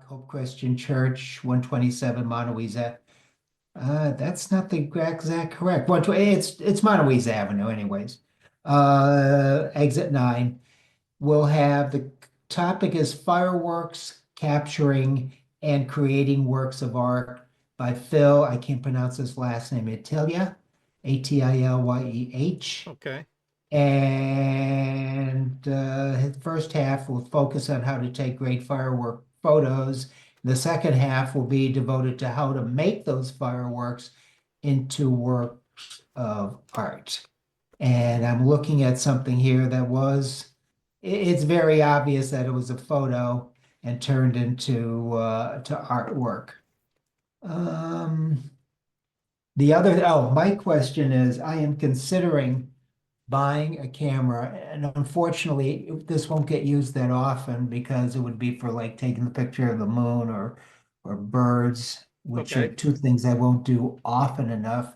Hope Christian Church, 127 Montauk Ave. That's not the exact correct. 120, it's Montauk Avenue anyways. Exit 9. We'll have the topic is fireworks, capturing and creating works of art by Phil. I can't pronounce his last name. Atilyeh, Atilyeh. Okay. And his first half will focus on how to take great firework photos. The second half will be devoted to how to make those fireworks into works of art. And I'm looking at something here that it's very obvious that it was a photo and turned into to artwork. My question is, I am considering buying a camera, and unfortunately, this won't get used that often because it would be for like taking the picture of the moon or birds, which are Okay. two things I won't do often enough.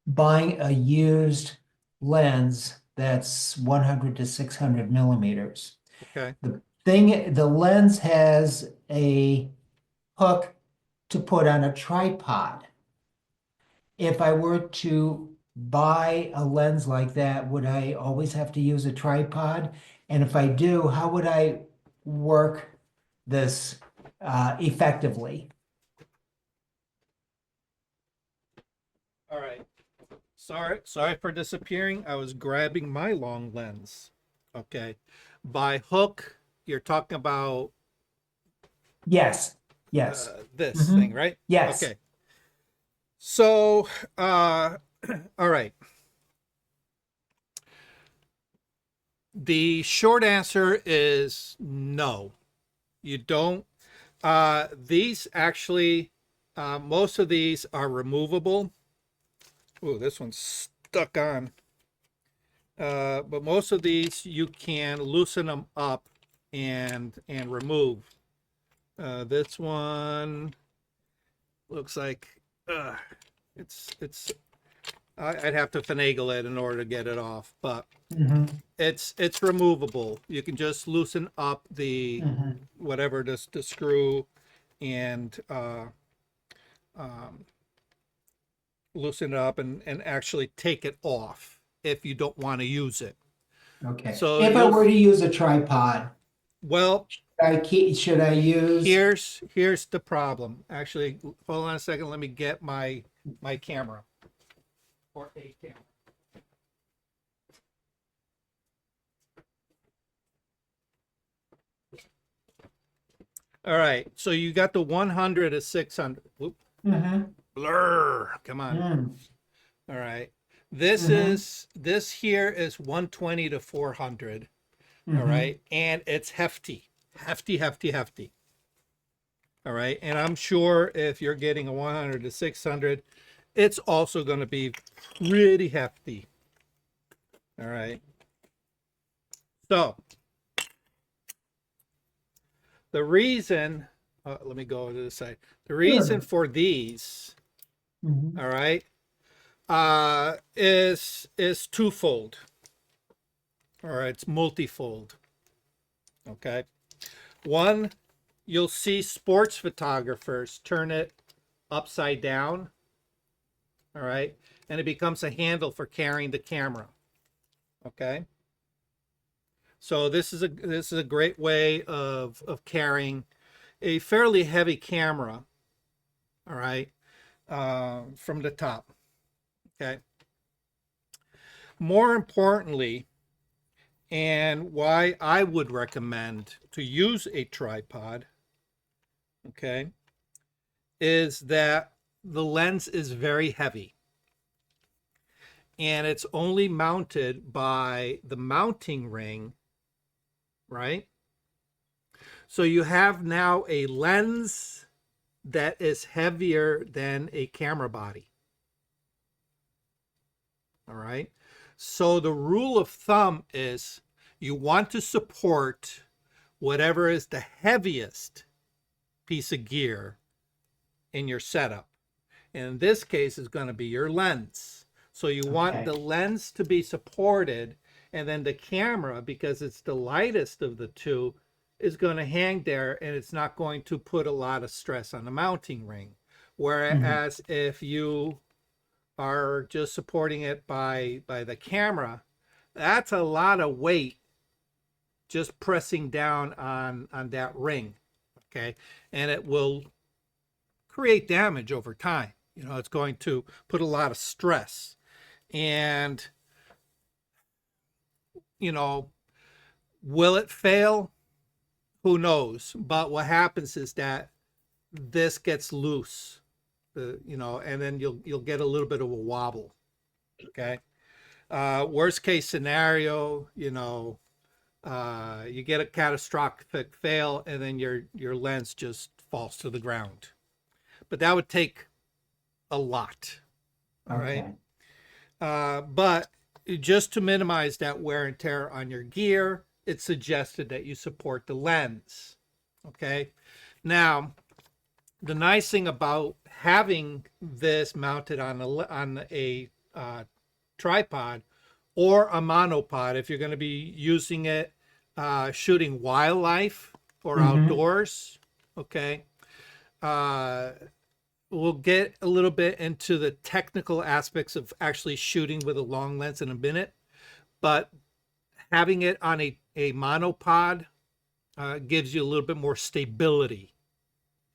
Buying a used lens that's 100 to 600 millimeters. Okay. The lens has a hook to put on a tripod. If I were to buy a lens like that, would I always have to use a tripod? And if I do, how would I work this effectively? All right. Sorry for disappearing. I was grabbing my long lens. Okay. By hook, you're talking about Yes, yes, this hmm thing, right? yes. Okay. So, all right. The short answer is no. You don't. These actually, most of these are removable. Oh, this one's stuck on. But most of these you can loosen them up and remove. This one looks like it's I'd have to finagle it in order to get it off, but hmm it's removable. You can just loosen up the hmm whatever the screw and loosen it up and actually take it off if you don't want to use it. Okay. So If I you'll were to use a tripod, well, should I use? here's the problem. Actually, hold on a second. Let me get my camera or a camera. All right. So you got the 100 to 600. Whoop, hmm blur. Come on. Mm. All right. This hmm is this here is 120 to 400. All hmm right. And it's hefty. Hefty. All right. And I'm sure if you're getting a 100 to 600, it's also going to be pretty hefty. All right. So the reason, let me go to the side. The reason Sure. for these, hmm all right, is twofold. All right, it's multifold. Okay. One, you'll see sports photographers turn it upside down. All right. And it becomes a handle for carrying the camera. Okay. So this is a great way of carrying a fairly heavy camera. All right. From the top. Okay. More importantly, and why I would recommend to use a tripod, okay, is that the lens is very heavy and it's only mounted by the mounting ring, right? So you have now a lens that is heavier than a camera body. All right. So the rule of thumb is you want to support whatever is the heaviest piece of gear in your setup. And in this case, is going to be your lens. So you want Okay. the lens to be supported, and then the camera, because it's the lightest of the two, is going to hang there, and it's not going to put a lot of stress on the mounting ring. Whereas if you are just supporting it by the camera, that's a lot of weight just pressing down on that ring, okay? And it will create damage over time. You know, it's going to put a lot of stress. And, you know, will it fail? Who knows? But what happens is that this gets loose, you know, and then you'll get a little bit of a wobble, okay? Worst case scenario, you know, you get a catastrophic fail, and then your lens just falls to the ground. But that would take a lot, all right? But just to minimize that wear and tear on your gear, it's suggested that you support the lens, okay? Now, the nice thing about having this mounted on a tripod or a monopod, if you're going to be using it shooting wildlife or outdoors, okay? We'll get a little bit into the technical aspects of actually shooting with a long lens in a minute, but having it on a monopod gives you a little bit more stability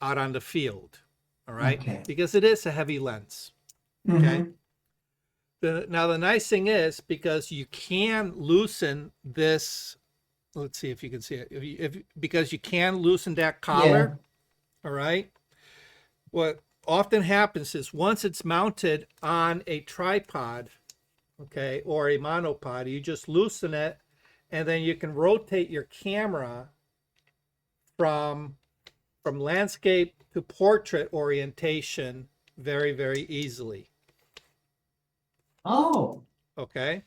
out on the field, all right? Because it is a heavy lens, okay? Now, the nice thing is, because you can loosen this, let's see if you can see it, because you can loosen that collar, all right? What often happens is once it's mounted on a tripod, okay, or a monopod, you just loosen it, and then you can rotate your camera from landscape to portrait orientation very, very easily. Oh. Okay.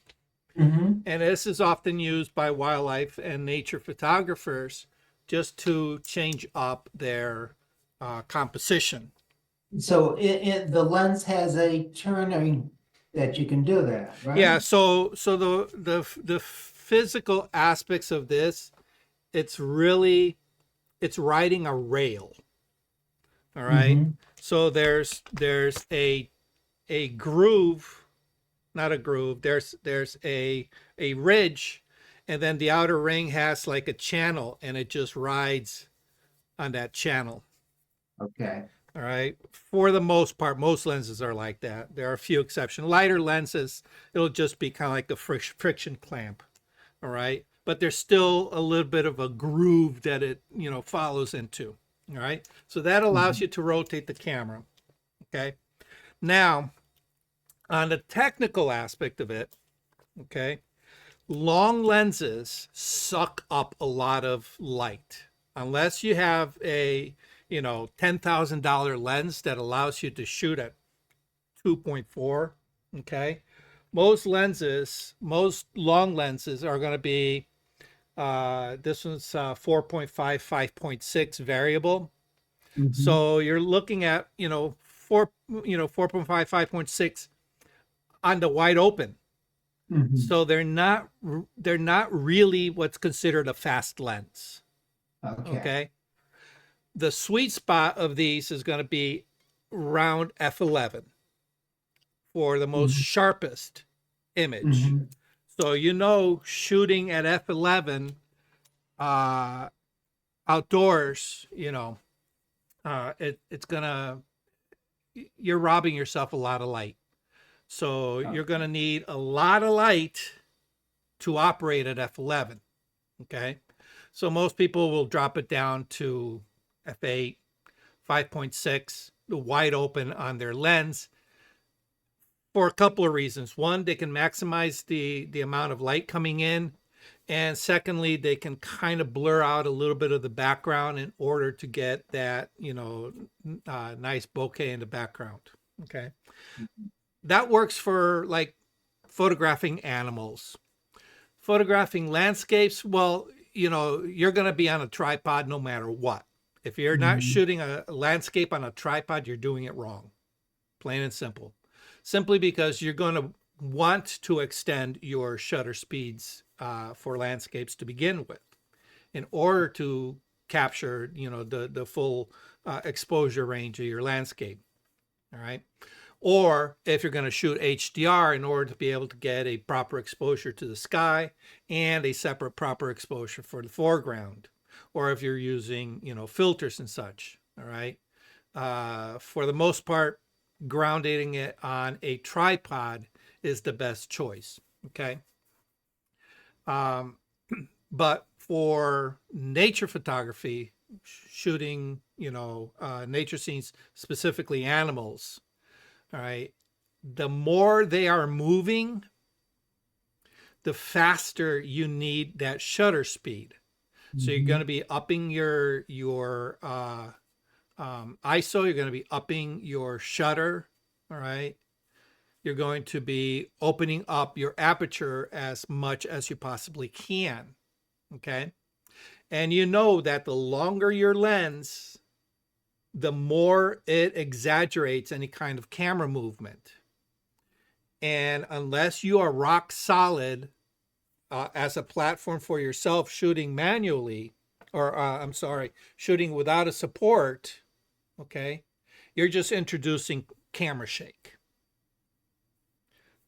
And this is often used by wildlife and nature photographers just to change up their composition. So the lens has a turning that you can do that, right? Yeah. So the physical aspects of this, it's riding a rail. All right. So there's a groove, not a groove. There's a ridge, and then the outer ring has like a channel, and it just rides on that channel. Okay. All right. For the most part, most lenses are like that. There are a few exceptions. Lighter lenses, it'll just be kind of like the friction clamp. All right. But there's still a little bit of a groove that it, you know, follows into. All right. So that allows you to rotate the camera. Okay. Now, on the technical aspect of it, okay, long lenses suck up a lot of light. Unless you have a, you know, $10,000 lens that allows you to shoot at 2.4, okay? Most long lenses are going to be, this one's 4.5, 5.6 variable. So you're looking at, 4.5, 5.6 on the wide open. So they're not really what's considered a fast lens. Okay. The sweet spot of these is going to be around f11 for the most sharpest image. So, you know, shooting at f11 outdoors, you know, it's gonna, you're robbing yourself a lot of light. So you're going to need a lot of light to operate at f11. Okay. So most people will drop it down to f8, 5.6, wide open on their lens for a couple of reasons. One, they can maximize the amount of light coming in. And secondly, they can kind of blur out a little bit of the background in order to get that, you know, nice bokeh in the background. Okay. That works for like photographing animals. Photographing landscapes, well, you know, you're going to be on a tripod no matter what. If you're not shooting a landscape on a tripod, you're doing it wrong. Plain and simple. Simply because you're going to want to extend your shutter speeds for landscapes to begin with. in order to capture, the full exposure range of your landscape. All right. Or if you're going to shoot HDR, in order to be able to get a proper exposure to the sky and a separate proper exposure for the foreground. Or if you're using, filters and such. All right. For the most part, grounding it on a tripod is the best choice. Okay. But for nature photography, shooting, nature scenes, specifically animals, all right, the more they are moving, the faster you need that shutter speed. So you're going to be upping your ISO. You're going to be upping your shutter. All right. You're going to be opening up your aperture as much as you possibly can. Okay. And you know that the longer your lens, the more it exaggerates any kind of camera movement. And unless you are rock solid as a platform for yourself shooting manually, or I'm sorry, shooting without a support, okay, you're just introducing camera shake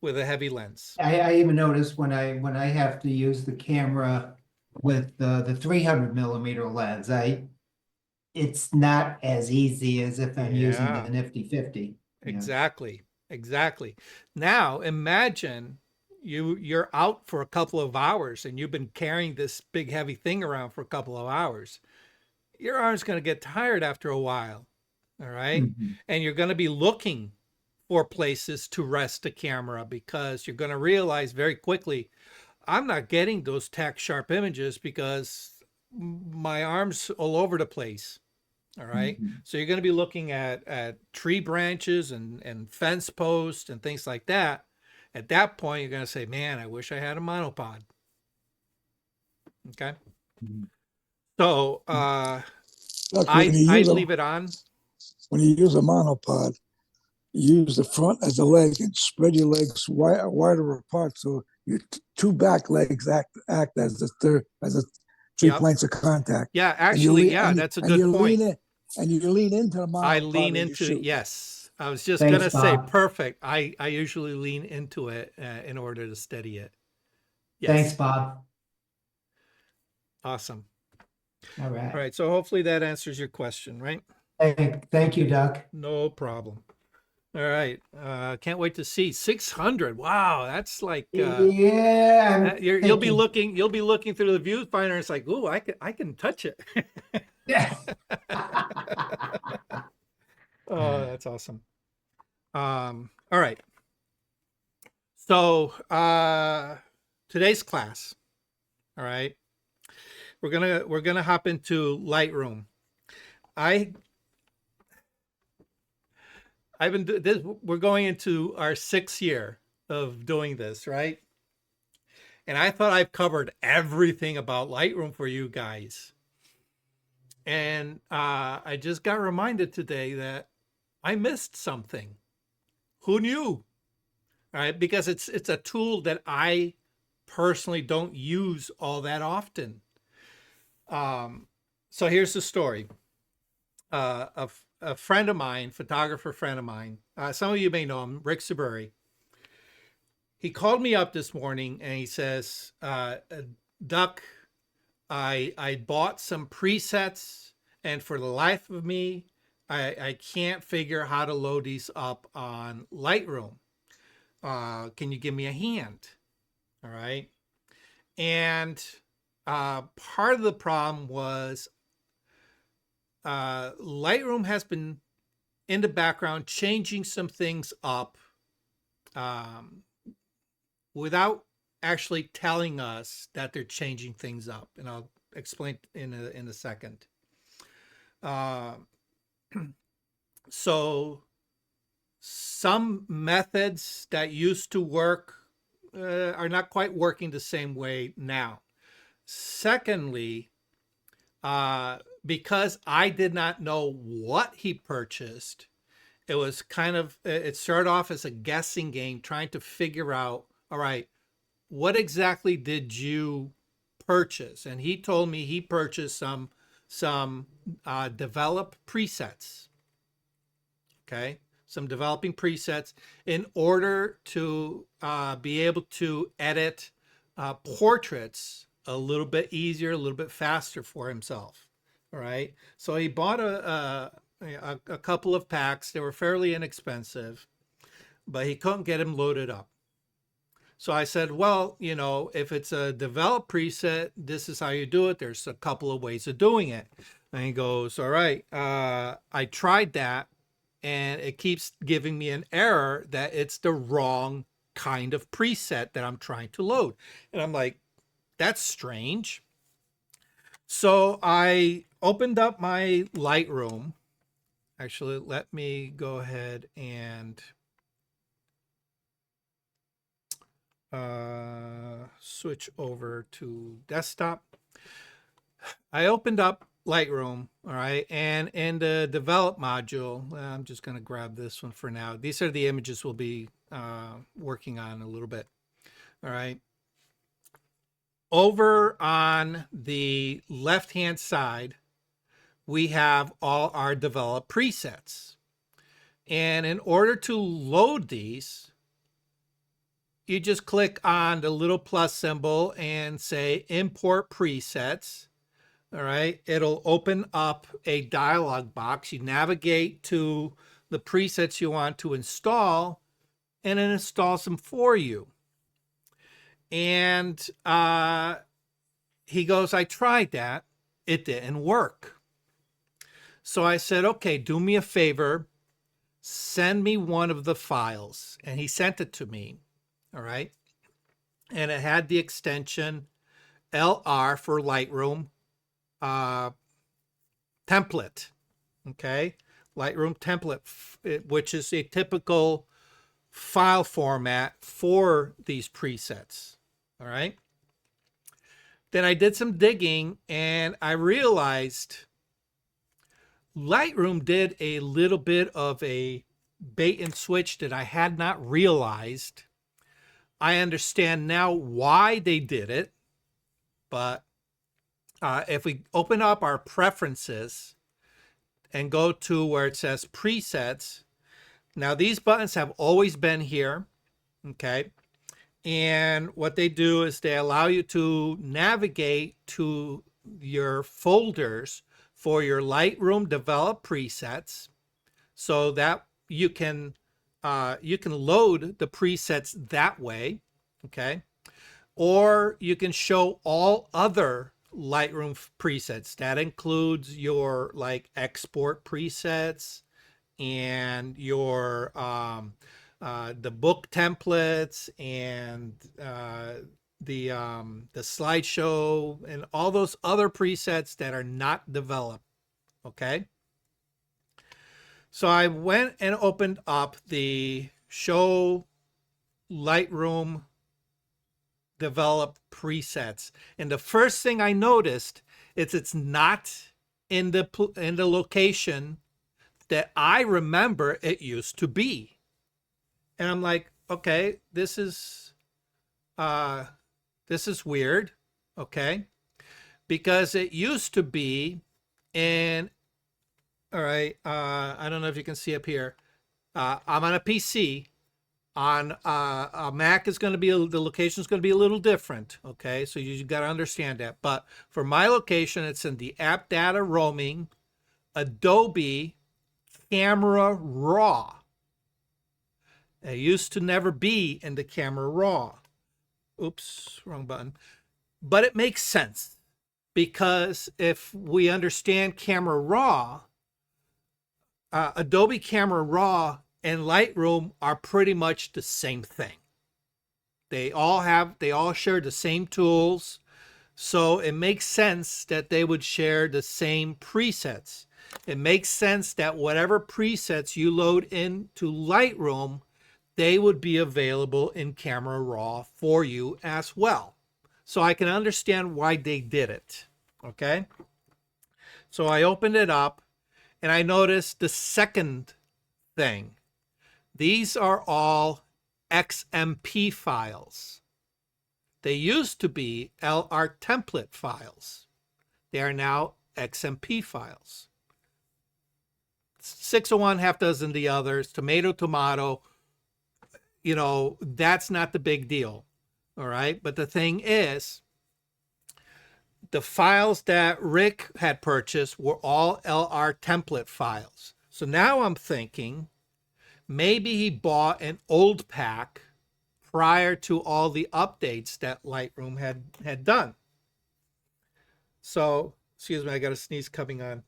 with a heavy lens. I even notice when I have to use the camera with the 300 millimeter lens, it's not as easy as if I'm using the Yeah, nifty 50. Yeah. exactly. Exactly. Now imagine you're out for a couple of hours and you've been carrying this big heavy thing around for a couple of hours. Your arm's going to get tired after a while. All right. Mhm. And you're going to be looking for places to rest the camera because you're going to realize very quickly, I'm not getting those tack sharp images because my arm's all over the place. All right. Mhm. So you're going to be looking at tree branches and fence posts and things like that. At that point, you're going to say, man, I wish I had a monopod. Okay. Mhm. So Look, I'd leave it on. when you use a monopod, you use the front as a leg and spread your legs wider apart, so your two back legs act as the three Yep. points of contact. Yeah, And you actually, lean yeah, that's a and good you point. lean in and you lean into the I monopod lean when you into, shoot. yes. I was just Thanks, gonna say Bob. perfect. I usually lean into it in order to steady it. Thanks, Yes. Bob. Awesome. All All right. right. So hopefully that answers your question, right? Thank you, Doug. No problem. All right. Can't wait to see 600. Wow, that's like Yeah, I'm you'll be thinking. looking through the viewfinder. And it's like, ooh, I can touch it. Yeah. Oh, that's awesome. All right. So today's class. All right. We're gonna hop into Lightroom. I I've been this. We're going into our 6th year of doing this, right? And I thought I've covered everything about Lightroom for you guys. And I just got reminded today that I missed something. Who knew? All right, because it's a tool that I personally don't use all that often. So here's the story. A friend of mine, photographer friend of mine, some of you may know him, Rick Saburi. He called me up this morning and he says, Duck, I bought some presets and for the life of me, I can't figure how to load these up on Lightroom. Can you give me a hand? All right. And part of the problem was Lightroom has been in the background changing some things up without actually telling us that they're changing things up. And I'll explain in a second. So some methods that used to work are not quite working the same way now. Secondly, because I did not know what he purchased, it was it started off as a guessing game trying to figure out, all right, what exactly did you purchase, and he told me he purchased some develop presets. Okay, some developing presets in order to be able to edit portraits a little bit easier, a little bit faster for himself. All right, so he bought a couple of packs. They were fairly inexpensive, but he couldn't get them loaded up. So I said, well, you know, if it's a develop preset, this is how you do it. There's a couple of ways of doing it. And he goes, all right, I tried that and it keeps giving me an error that it's the wrong kind of preset that I'm trying to load. And I'm like, that's strange. So I opened up my Lightroom. Actually, let me go ahead and switch over to desktop. I opened up Lightroom, all right, and in the develop module, I'm just going to grab this one for now. These are the images we'll be working on a little bit, all right. Over on the left-hand side, we have all our develop presets. And in order to load these, you just click on the little plus symbol and say import presets. All right, it'll open up a dialog box. You navigate to the presets you want to install, and it installs them for you. And he goes, I tried that. It didn't work. So I said, okay, do me a favor. Send me one of the files. And he sent it to me. All right. And it had the extension LR for Lightroom template. Okay. Lightroom template, which is a typical file format for these presets. All right. Then I did some digging and I realized Lightroom did a little bit of a bait and switch that I had not realized. I understand now why they did it, but if we open up our preferences and go to where it says presets, now these buttons have always been here, okay? And what they do is they allow you to navigate to your folders for your Lightroom develop presets so that you can load the presets that way, okay? Or you can show all other Lightroom presets. That includes your like export presets and your the book templates and the slideshow and all those other presets that are not developed. Okay. So I went and opened up the show Lightroom develop presets, and the first thing I noticed is it's not in the location that I remember it used to be. And I'm like, okay, this is weird, okay? Because it used to be in, all right, I don't know if you can see up here. I'm on a PC. On a Mac is going to be, the location is going to be a little different, okay? So you got to understand that. But for my location, it's in the App Data Roaming, Adobe Camera Raw. It used to never be in the Camera Raw. Oops, wrong button. But it makes sense because if we understand Camera Raw, Adobe Camera Raw and Lightroom are pretty much the same thing. They all share the same tools. So it makes sense that they would share the same presets. It makes sense that whatever presets you load into Lightroom, they would be available in Camera Raw for you as well. So I can understand why they did it. Okay. So I opened it up and I noticed the second thing. These are all XMP files. They used to be LR template files. They are now XMP files. 6 of one, half dozen the others, tomato, you know, that's not the big deal. All right. But the thing is, the files that Rick had purchased were all LR template files. So now I'm thinking maybe he bought an old pack prior to all the updates that Lightroom had done. So, excuse me, I got a sneeze coming on.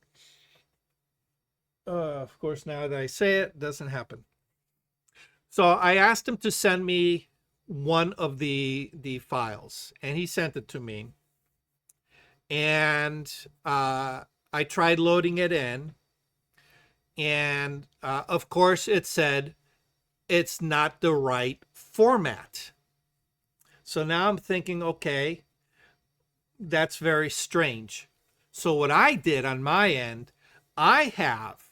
Of course, now that I say it, doesn't happen. So I asked him to send me one of the files, and he sent it to me. And I tried loading it in, and of course it said it's not the right format. So now I'm thinking, okay, that's very strange. So what I did on my end, I have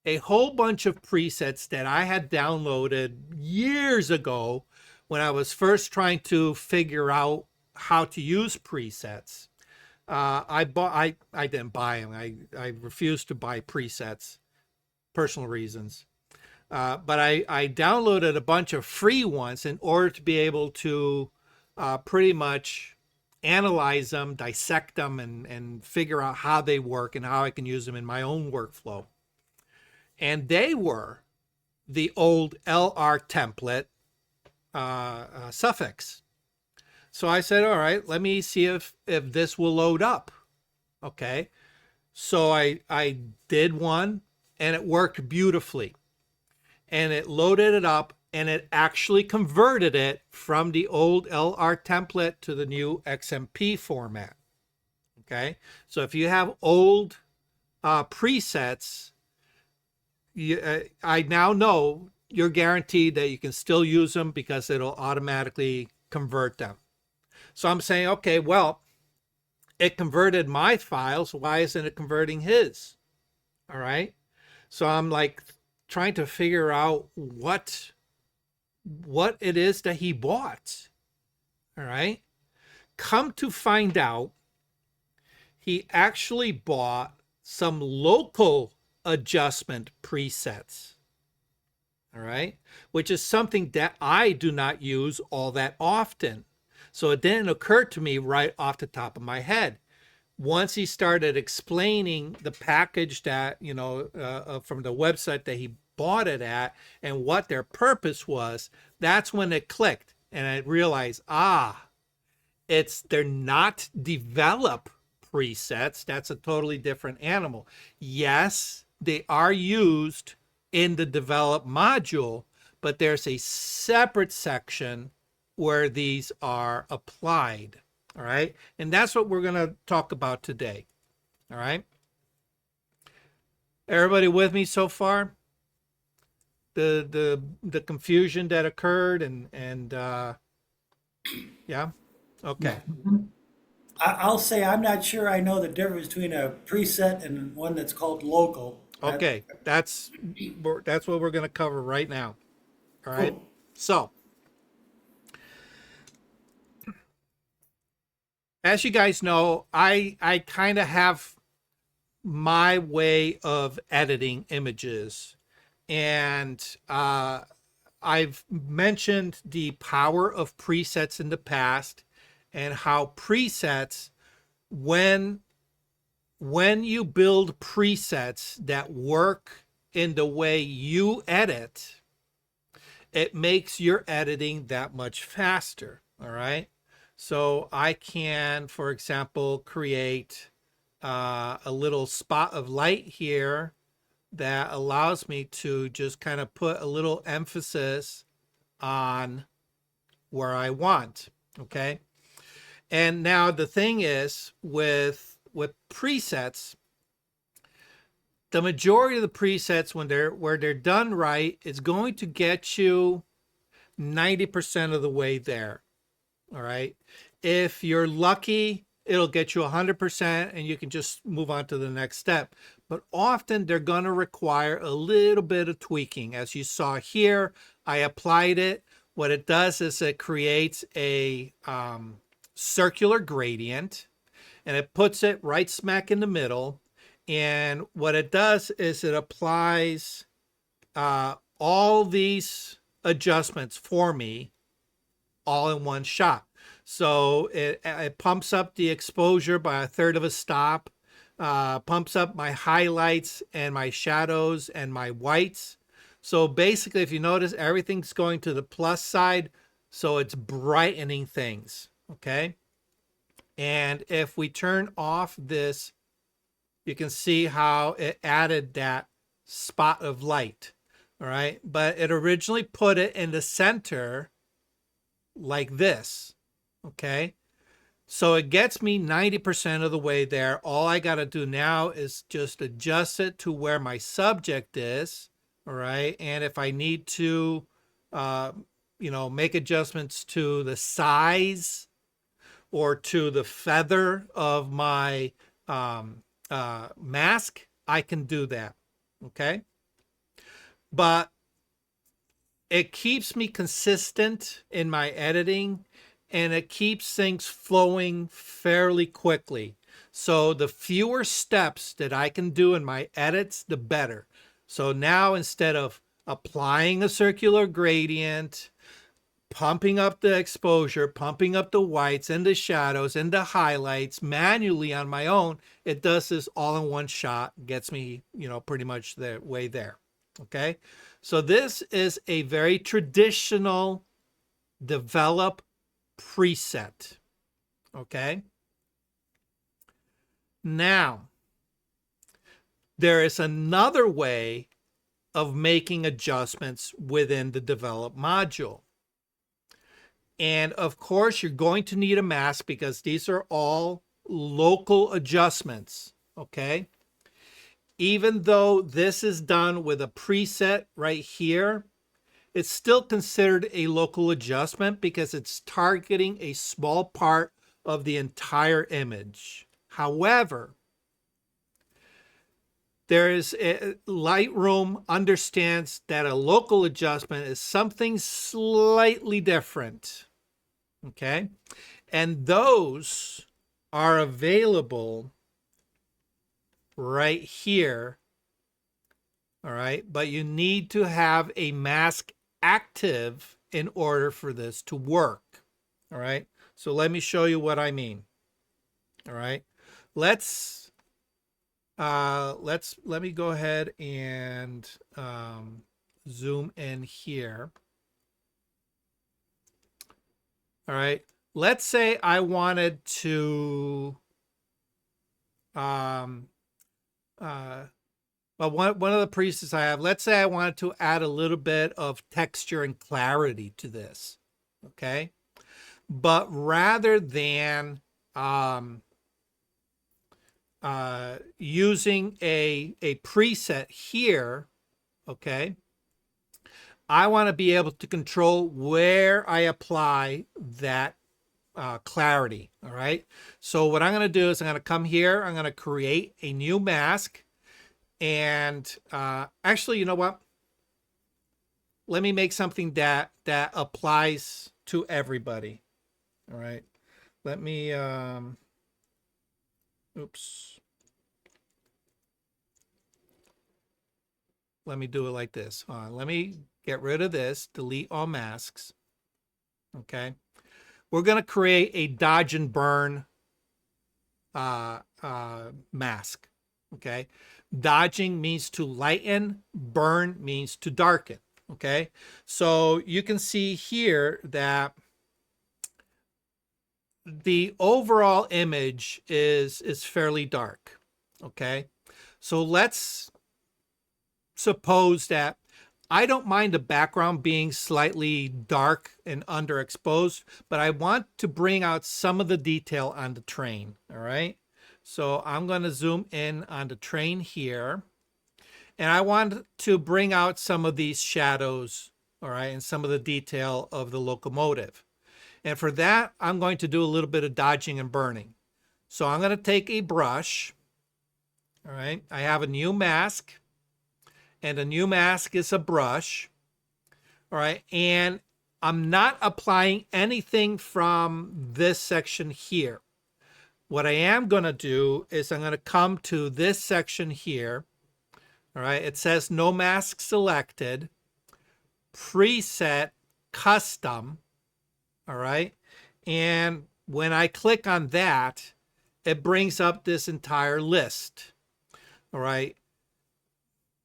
a whole bunch of presets that I had downloaded years ago when I was first trying to figure out how to use presets. I didn't buy them. I refused to buy presets, personal reasons. But I downloaded a bunch of free ones in order to be able to pretty much analyze them, dissect them, and figure out how they work and how I can use them in my own workflow. And they were the old LR template suffix. So I said, all right, let me see if this will load up. Okay. So I did one, and it worked beautifully. And it loaded it up, and it actually converted it from the old LR template to the new XMP format. Okay. So if you have old presets, I now know you're guaranteed that you can still use them because it'll automatically convert them. So I'm saying, okay, well, it converted my files. Why isn't it converting his? All right. So I'm like trying to figure out what it is that he bought. All right. Come to find out, he actually bought some local adjustment presets. All right. Which is something that I do not use all that often. So it didn't occur to me right off the top of my head. Once he started explaining the package that, you know, from the website that he bought it at and what their purpose was, that's when it clicked. And I realized, they're not develop presets. That's a totally different animal. Yes, they are used in the develop module, but there's a separate section where these are applied. All right. And that's what we're going to talk about today. All right. Everybody with me so far? The confusion that occurred and yeah. Okay. I'll say I'm not sure I know the difference between a preset and one that's called local. Okay. That's what we're going to cover right now. All right. Cool. So, as you guys know, I kind of have my way of editing images. And I've mentioned the power of presets in the past and how presets, when you build presets that work in the way you edit, it makes your editing that much faster. All right. So I can, for example, create a little spot of light here that allows me to just kind of put a little emphasis on where I want. Okay. And now the thing is with presets, the majority of the presets, where they're done right, is going to get you 90% of the way there. All right. If you're lucky, it'll get you 100% and you can just move on to the next step. But often they're going to require a little bit of tweaking. As you saw here, I applied it. What it does is it creates a circular gradient, and it puts it right smack in the middle. And what it does is it applies all these adjustments for me all in one shot. So it pumps up the exposure by a third of a stop, pumps up my highlights and my shadows and my whites. So basically, if you notice, everything's going to the plus side, so it's brightening things, okay? And if we turn off this, you can see how it added that spot of light, all right? But it originally put it in the center like this, okay? So it gets me 90% of the way there. All I got to do now is just adjust it to where my subject is, all right? And if I need to, make adjustments to the size or to the feather of my mask, I can do that, okay? But it keeps me consistent in my editing, and it keeps things flowing fairly quickly. So the fewer steps that I can do in my edits, the better. So now, instead of applying a circular gradient, pumping up the exposure, pumping up the whites and the shadows and the highlights manually on my own, it does this all in one shot, gets me, pretty much the way there. Okay. So this is a very traditional develop preset. Okay. Now, there is another way of making adjustments within the develop module. And of course, you're going to need a mask because these are all local adjustments, okay? Even though this is done with a preset right here, it's still considered a local adjustment because it's targeting a small part of the entire image. However, Lightroom understands that a local adjustment is something slightly different, okay? And those are available right here, all right? But you need to have a mask active in order for this to work, all right? So let me show you what I mean, all right? Let me go ahead and zoom in here. All right. Let's say I wanted to well, one of the presets I have, let's say I wanted to add a little bit of texture and clarity to this. Okay. But rather than using a preset here, okay, I want to be able to control where I apply that clarity, all right? So what I'm going to do is I'm going to come here, I'm going to create a new mask, and actually, you know what? Let me make something that applies to everybody, all right? Let me, oops. Let me do it like this. Let me get rid of this, delete all masks. Okay. We're going to create a dodge and burn mask. Okay. Dodging means to lighten, burn means to darken. Okay. So you can see here that the overall image is fairly dark. Okay. So let's suppose that I don't mind the background being slightly dark and underexposed, but I want to bring out some of the detail on the train, all right? So I'm going to zoom in on the train here, and I want to bring out some of these shadows, all right, and some of the detail of the locomotive. And for that, I'm going to do a little bit of dodging and burning. So I'm going to take a brush, all right? I have a new mask. And a new mask is a brush, all right? And I'm not applying anything from this section here. What I am going to do is I'm going to come to this section here. All right, it says no mask selected, preset, custom. All right, and when I click on that, it brings up this entire list. All right,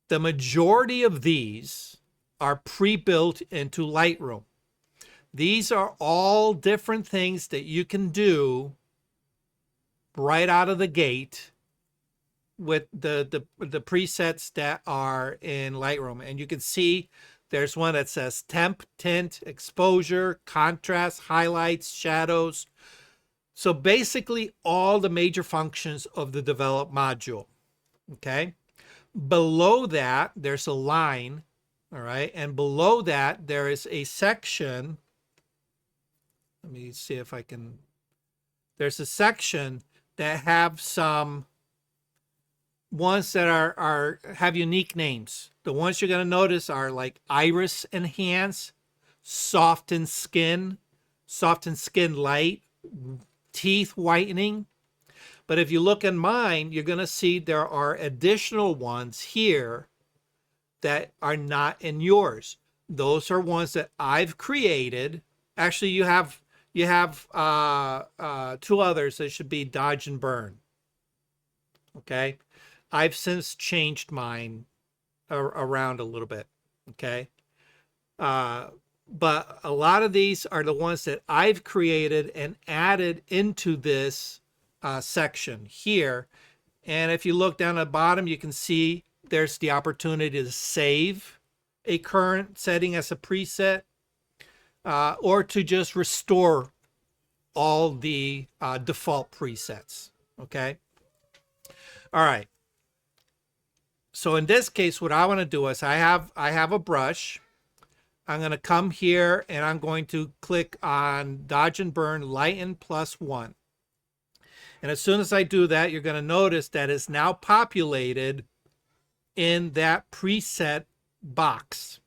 the majority of these are pre-built into Lightroom. These are all different things that you can do right out of the gate with the presets that are in Lightroom. And you can see there's one that says temp, tint, exposure, contrast, highlights, shadows. So basically all the major functions of the develop module. Okay. Below that, there's a line. All right. And below that, there is a section. Let me see if I can. There's a section that have some ones that are have unique names. The ones you're going to notice are like iris enhance, soften skin light, teeth whitening. But if you look in mine, you're going to see there are additional ones here that are not in yours. Those are ones that I've created. Actually, you have two others that should be dodge and burn. Okay. I've since changed mine around a little bit. Okay. But a lot of these are the ones that I've created and added into this section here. And if you look down at the bottom, you can see there's the opportunity to save a current setting as a preset, or to just restore all the default presets. Okay. All right. So in this case, what I want to do is I have a brush. I'm going to come here and I'm going to click on dodge and burn lighten +1. And as soon as I do that, you're going to notice that it's now populated in that preset box.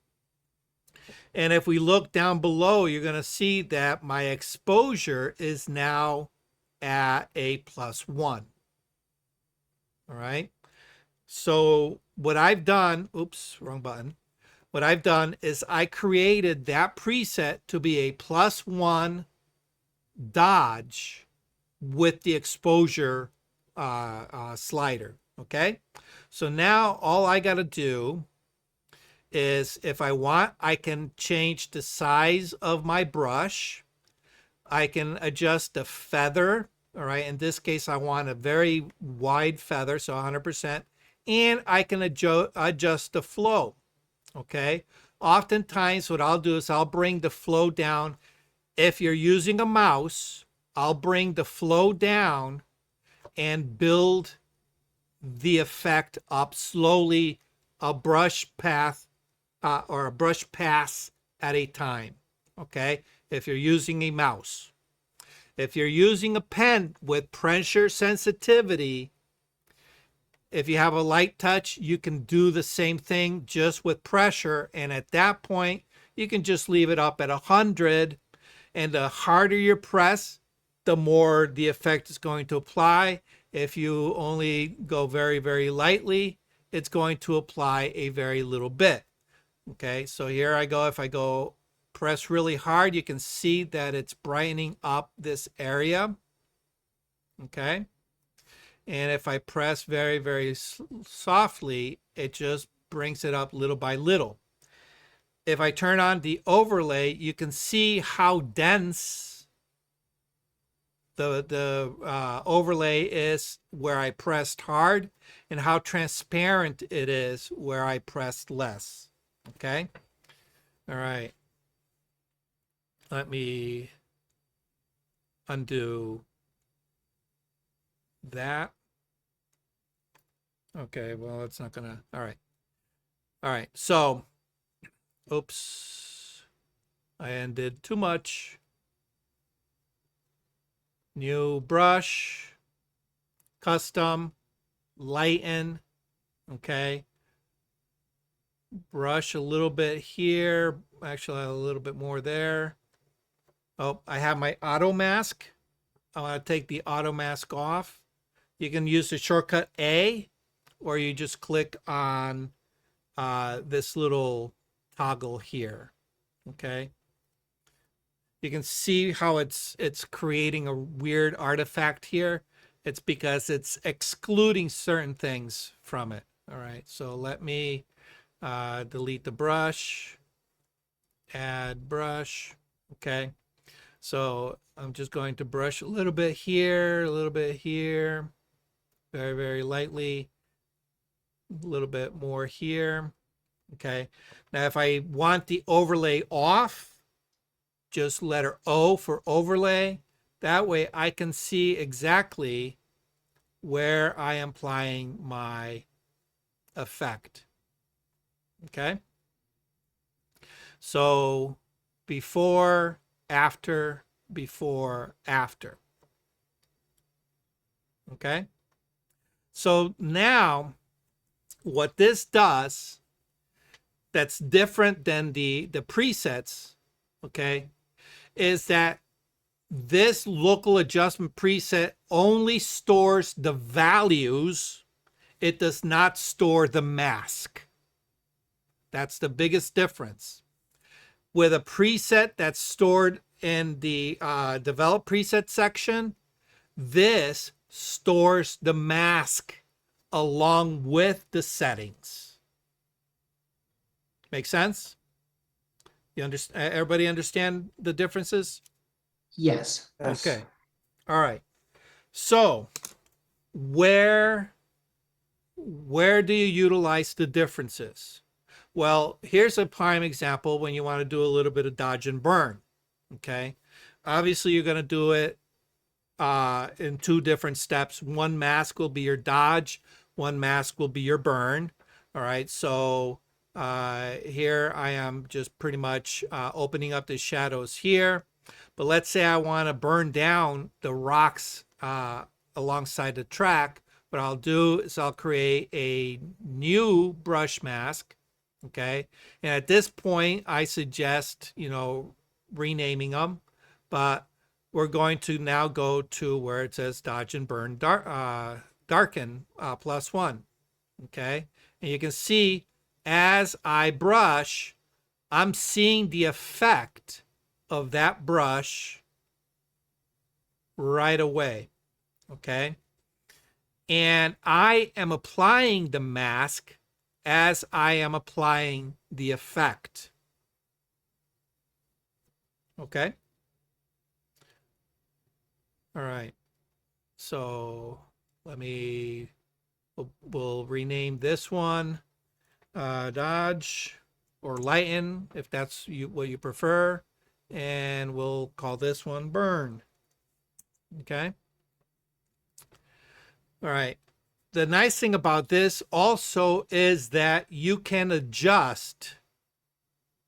And if we look down below, you're going to see that my exposure is now at a +1. All right. So what I've done, oops, wrong button. What I've done is I created that preset to be a +1 dodge with the exposure slider. Okay. So now all I got to do is, if I want, I can change the size of my brush. I can adjust the feather. All right. In this case, I want a very wide feather, so 100%. And I can adjust the flow. Okay. Oftentimes what I'll do is I'll bring the flow down. If you're using a mouse, I'll bring the flow down and build the effect up slowly, a brush path or a brush pass at a time. Okay. If you're using a mouse. If you're using a pen with pressure sensitivity, if you have a light touch, you can do the same thing just with pressure. And at that point, you can just leave it up at 100. And the harder you press, the more the effect is going to apply. If you only go very, very lightly, it's going to apply a very little bit. Okay, so here I go. If I go press really hard, you can see that it's brightening up this area. Okay. And if I press very, very softly, it just brings it up little by little. If I turn on the overlay, you can see how dense the overlay is where I pressed hard, and how transparent it is where I pressed less. Okay. All right. Let me undo that. Okay, well, it's not gonna. All right, so oops, I undid too much. New brush, custom, lighten. Okay, brush a little bit here. Actually, a little bit more there. Oh, I have my auto mask. I want to take the auto mask off. You can use the shortcut A, or you just click on this little toggle here. Okay. You can see how it's creating a weird artifact here. It's because it's excluding certain things from it. All right, so let me delete the brush, add brush. Okay, so I'm just going to brush a little bit here, a little bit here, very, very lightly, a little bit more here. Okay, now if I want the overlay off, just letter O for overlay. That way I can see exactly where I am applying my effect. Okay. So before, after, before, after. Okay. So now what this does that's different than the presets, okay, is that this local adjustment preset only stores the values. It does not store the mask. That's the biggest difference. With a preset that's stored in the develop preset section, this stores the mask along with the settings. Make sense? You understand? Everybody understand the differences? Yes. Yes. Okay. All right. So where do you utilize the differences? Well, here's a prime example when you want to do a little bit of dodge and burn. Okay. Obviously, you're going to do it in two different steps. One mask will be your dodge. One mask will be your burn. All right. So here I am just pretty much opening up the shadows here. But let's say I want to burn down the rocks alongside the track. What I'll do is I'll create a new brush mask. Okay. And at this point, I suggest, renaming them. But we're going to now go to where it says dodge and burn darken +1. Okay. And you can see as I brush, I'm seeing the effect of that brush right away. Okay. And I am applying the mask as I am applying the effect. Okay. All right. So we'll rename this one dodge or lighten if that's what you prefer. And we'll call this one burn. Okay. All right. The nice thing about this also is that you can adjust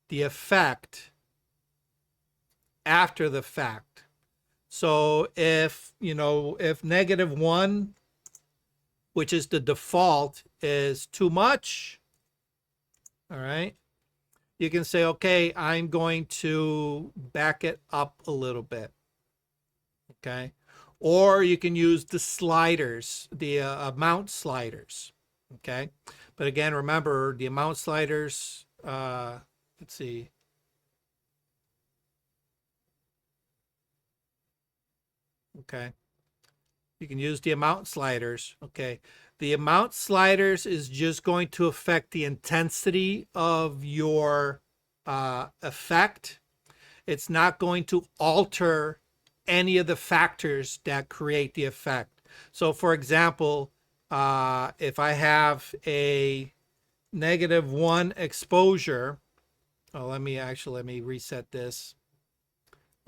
the effect after the fact. So if -1, which is the default, is too much, all right, you can say, okay, I'm going to back it up a little bit. Okay. Or you can use the sliders, the amount sliders. Okay. But again, remember the amount sliders, let's see. Okay. You can use the amount sliders. Okay. The amount sliders is just going to affect the intensity of your effect. It's not going to alter any of the factors that create the effect. So for example, if I have a -1 exposure, let me reset this.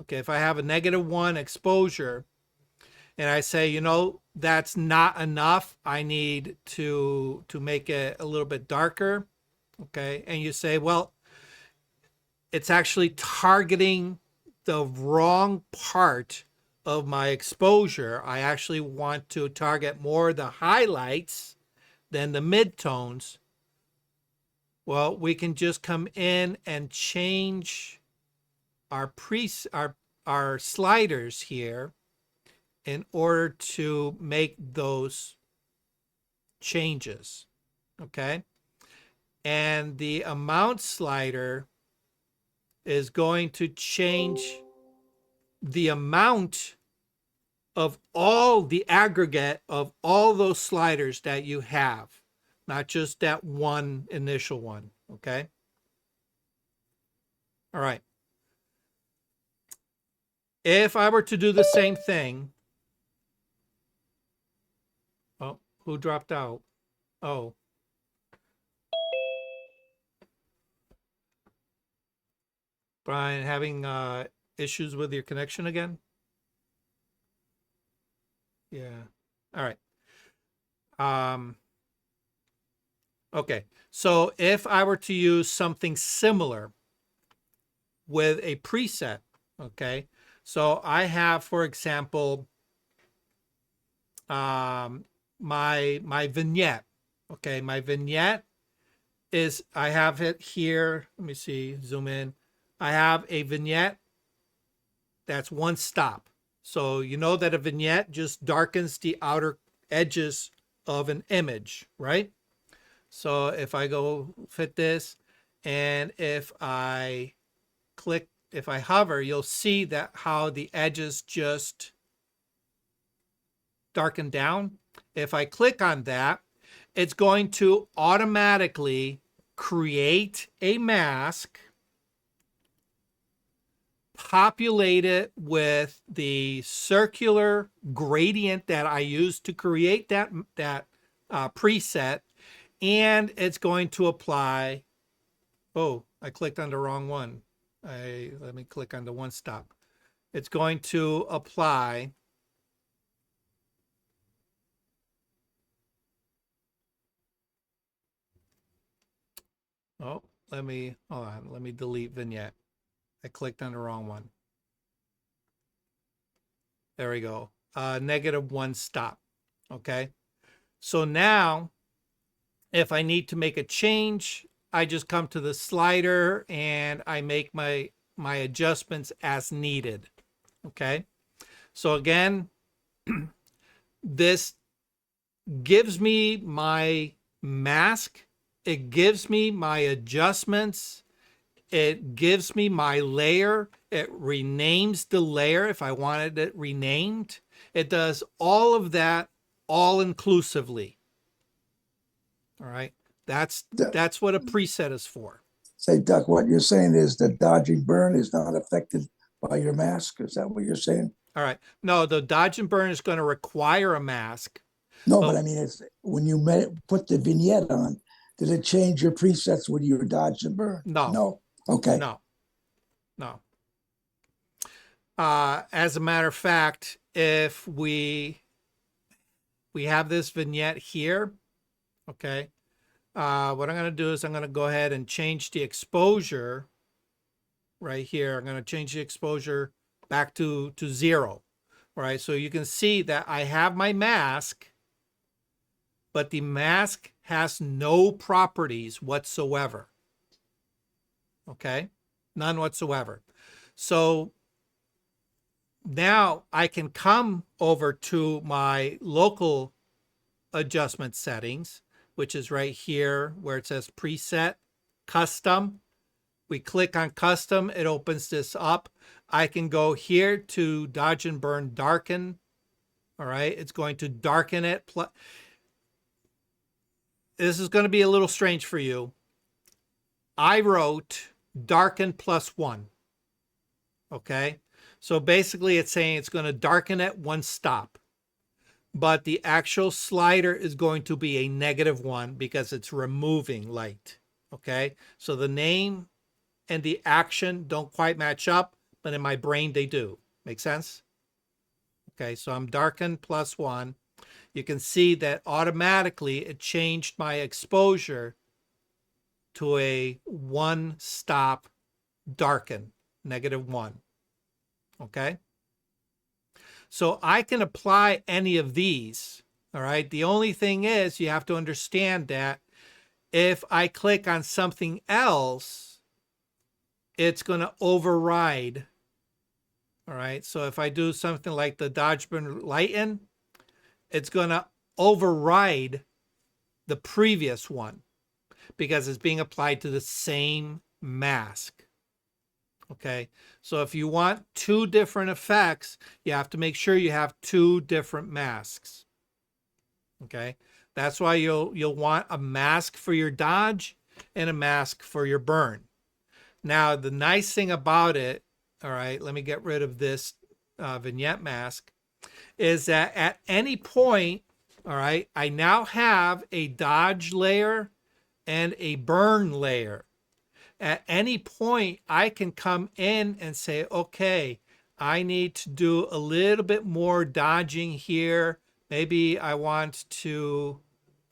Okay, if I have a -1 exposure and I say, that's not enough, I need to make it a little bit darker. Okay, and you say, well, it's actually targeting the wrong part of my exposure. I actually want to target more the highlights than the midtones. Well, we can just come in and change our our sliders here in order to make those changes. Okay. And the amount slider is going to change the amount of all the aggregate of all those sliders that you have, not just that one initial one. Okay. All right. If I were to do the same thing, oh, who dropped out? Oh, Brian, having issues with your connection again? Yeah. All right. Okay. So if I were to use something similar with a preset, okay. So I have, for example, my vignette. Okay, my vignette is, I have it here. Let me see, zoom in. I have a vignette that's one stop. So you know that a vignette just darkens the outer edges of an image, right? So if I go fit this, and if I click, if I hover, you'll see that how the edges just darken down. If I click on that, it's going to automatically create a mask, populate it with the circular gradient that I used to create that preset, and it's going to apply. Oh, I clicked on the wrong one. Let me click on the one stop. It's going to apply oh, hold on, let me delete vignette. I clicked on the wrong one. There we go. -1 stop. Okay. So now if I need to make a change, I just come to the slider and I make my adjustments as needed. Okay. So again, this gives me my mask. It gives me my adjustments. It gives me my layer. It renames the layer if I wanted it renamed. It does all of that all inclusively. All right. That's what a preset is for. Say, Duck, what you're saying is that dodging burn is not affected by your mask. Is that what you're saying? All right. No, the dodge and burn is going to require a mask. No, But but I mean, it's when you put the vignette on, did it change your presets with your dodge and burn? no, No. Okay. no. As a matter of fact, if we have this vignette here, okay, what I'm going to do is I'm going to go ahead and change the exposure right here. I'm going to change the exposure back to 0. All right, so you can see that I have my mask, but the mask has no properties whatsoever. Okay, none whatsoever. So now I can come over to my local adjustment settings, which is right here where it says preset, custom. We click on custom, it opens this up. I can go here to dodge and burn darken. All right, it's going to darken it. This is going to be a little strange for you. I wrote darken +1. Okay, so basically it's saying it's going to darken at 1 stop, but the actual slider is going to be a -1 because it's removing light. Okay, so the name and the action don't quite match up, but in my brain they do. Make sense? Okay, so I'm darken +1. You can see that automatically it changed my exposure to a 1 stop darken, -1. Okay, so I can apply any of these. All right, the only thing is you have to understand that If I click on something else, it's going to override. All right. So if I do something like the dodge, burn, lighten, it's going to override the previous one because it's being applied to the same mask. Okay. So if you want two different effects, you have to make sure you have two different masks. Okay. That's why you'll want a mask for your dodge and a mask for your burn. Now, the nice thing about it, all right, let me get rid of this vignette mask, is that at any point, all right, I now have a dodge layer and a burn layer. At any point, I can come in and say, okay, I need to do a little bit more dodging here. Maybe I want to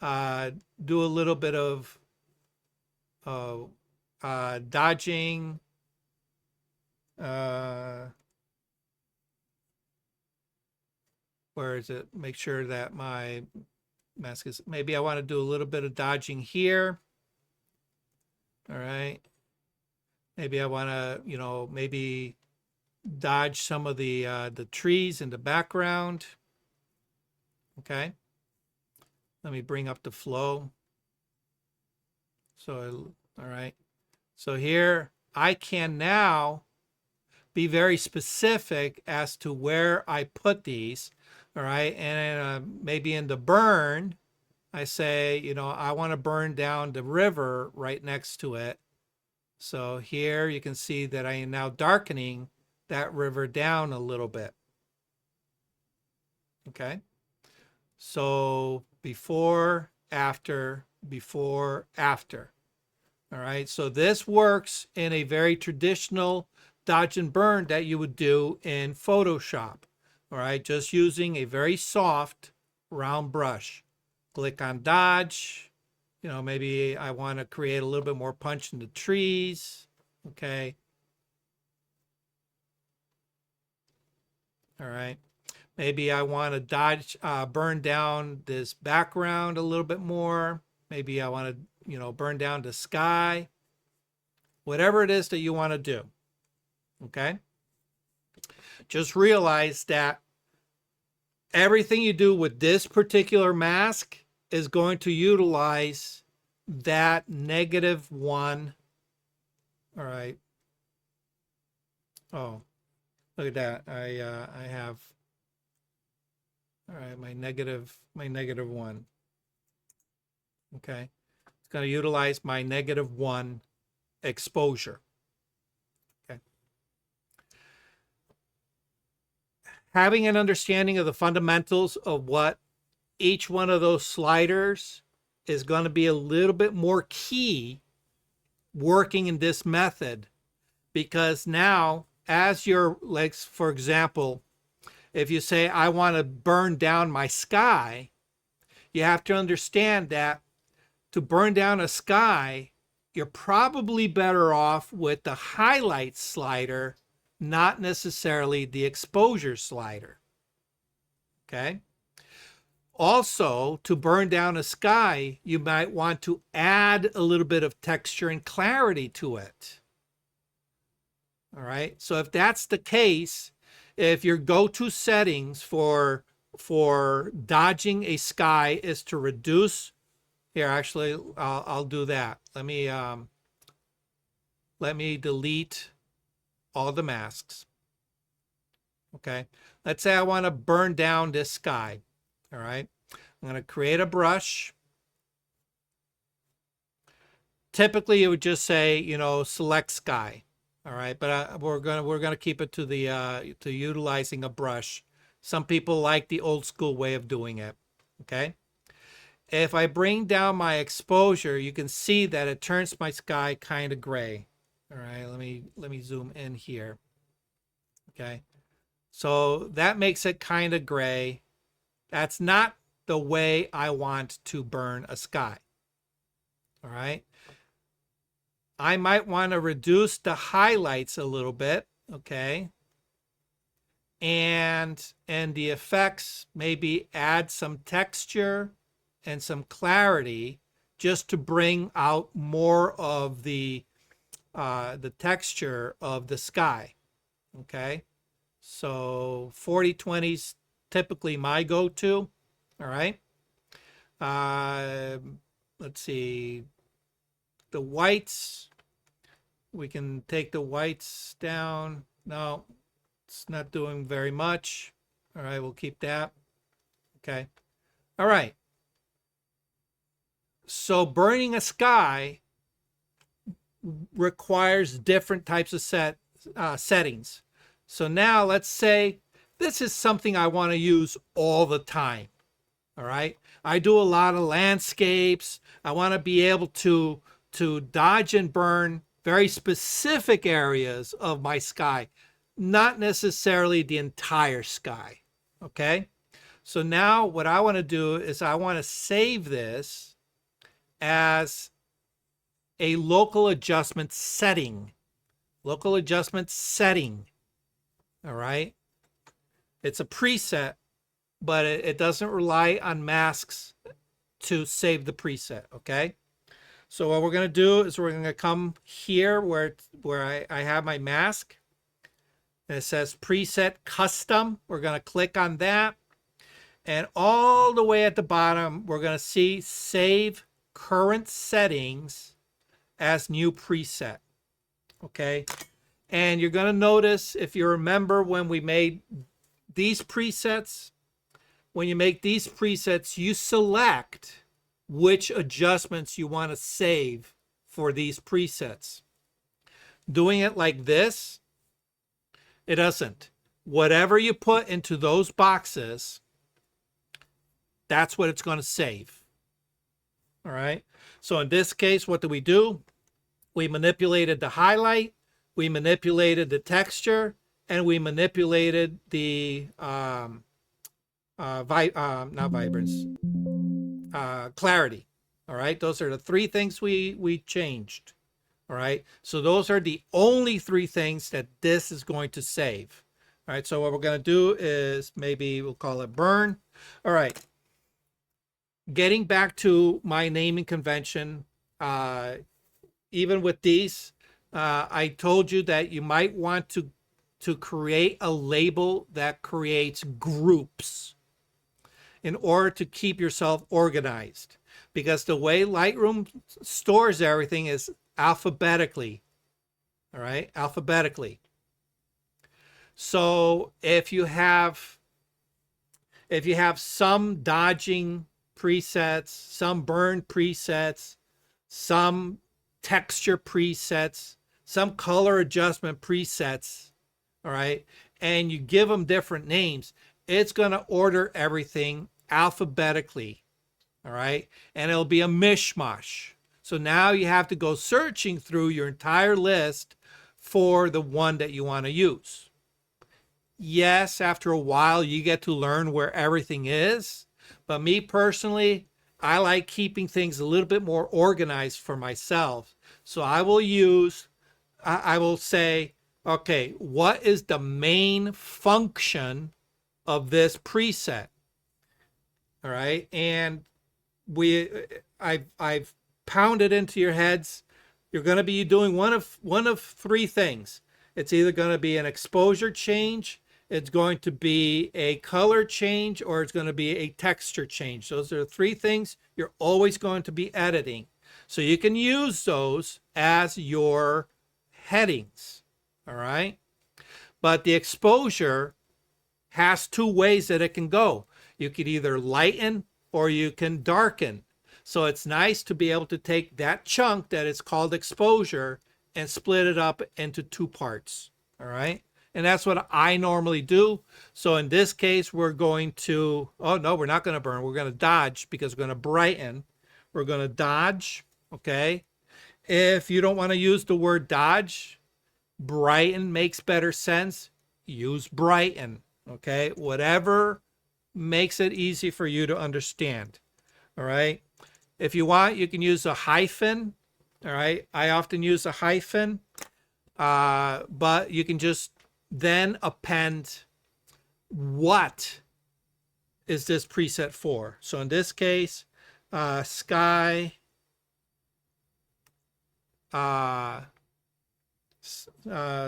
do a little bit of dodging. Where is it? Make sure that my mask is, maybe I want to do a little bit of dodging here. All right. Maybe I want to, maybe dodge some of the trees in the background. Okay. Let me bring up the flow. So, all right. So here I can now be very specific as to where I put these. All right. And maybe in the burn, I say, I want to burn down the river right next to it. So here you can see that I am now darkening that river down a little bit. Okay. So before, after, before, after. All right. So this works in a very traditional dodge and burn that you would do in Photoshop. All right. Just using a very soft round brush. Click on dodge. Maybe I want to create a little bit more punch in the trees. Okay. All right. Maybe I want to dodge, burn down this background a little bit more. Maybe I want to, burn down the sky. Whatever it is that you want to do. Okay. Just realize that everything you do with this particular mask is going to utilize that -1. All right. Oh, look at that. I have, all right, my -1. Okay. It's going to utilize my -1 exposure. Okay. Having an understanding of the fundamentals of what each one of those sliders is going to be a little bit more key working in this method, because now as your legs, for example, if you say I want to burn down my sky, you have to understand that to burn down a sky, you're probably better off with the highlight slider, not necessarily the exposure slider. Okay. Also, to burn down a sky, you might want to add a little bit of texture and clarity to it. All right. So if that's the case, if your go-to settings for dodging a sky is to reduce, here, actually, I'll do that. Let me delete all the masks. Okay. Let's say I want to burn down this sky. All right. I'm going to create a brush. Typically, it would just say, select sky. All right. But we're gonna keep it to the to utilizing a brush. Some people like the old school way of doing it. Okay. If I bring down my exposure, you can see that it turns my sky kind of gray. All right. Let me zoom in here. Okay. So that makes it kind of gray. That's not the way I want to burn a sky. All right. I might want to reduce the highlights a little bit. Okay. And the effects, maybe add some texture and some clarity just to bring out more of the texture of the sky. Okay, so 40-20 is typically my go-to. All right. Let's see, the whites, we can take the whites down. No, it's not doing very much. All right, we'll keep that. Okay. All right. So burning a sky requires different types of settings. So now let's say this is something I want to use all the time. All right. I do a lot of landscapes. I want to be able to dodge and burn very specific areas of my sky, not necessarily the entire sky. Okay. So now what I want to do is I want to save this as a local adjustment setting. Local adjustment setting. All right. It's a preset, but it doesn't rely on masks to save the preset. Okay. So what we're going to do is we're going to come here where I have my mask. And it says preset custom. We're going to click on that. And all the way at the bottom, we're going to see save current settings as new preset. Okay. And you're going to notice, if you remember when we made these presets, when you make these presets, you select which adjustments you want to save for these presets. Doing it like this, it doesn't. Whatever you put into those boxes, that's what it's going to save. All right. So in this case, what do? We manipulated the highlight, we manipulated the texture, and we manipulated the not vibrance, clarity. All right. Those are the three things we changed. All right. So those are the only three things that this is going to save. All right. So what we're going to do is maybe we'll call it burn. All right. Getting back to my naming convention, even with these, I told you that you might want to create a label that creates groups in order to keep yourself organized. Because the way Lightroom stores everything is alphabetically. All right, alphabetically. So if you have some dodging presets, some burn presets, some texture presets, some color adjustment presets, all right, and you give them different names, it's going to order everything alphabetically, all right, and it'll be a mishmash. So now you have to go searching through your entire list for the one that you want to use. Yes, after a while you get to learn where everything is, but me personally, I like keeping things a little bit more organized for myself. So I will say, okay, what is the main function of this preset? All right, and I've pounded into your heads. You're going to be doing one of three things. It's either going to be an exposure change, it's going to be a color change, or it's going to be a texture change. Those are the three things you're always going to be editing. So you can use those as your headings. All right. But the exposure has two ways that it can go. You could either lighten or you can darken. So it's nice to be able to take that chunk that is called exposure and split it up into two parts. All right. And that's what I normally do. So in this case, we're going to, oh no, we're not going to burn. We're going to dodge because we're going to brighten. We're going to dodge. Okay. If you don't want to use the word dodge, brighten makes better sense. Use brighten. Okay. Whatever makes it easy for you to understand. All right. If you want, you can use a hyphen. All right. I often use a hyphen, but you can just then append what is this preset for. So in this case, sky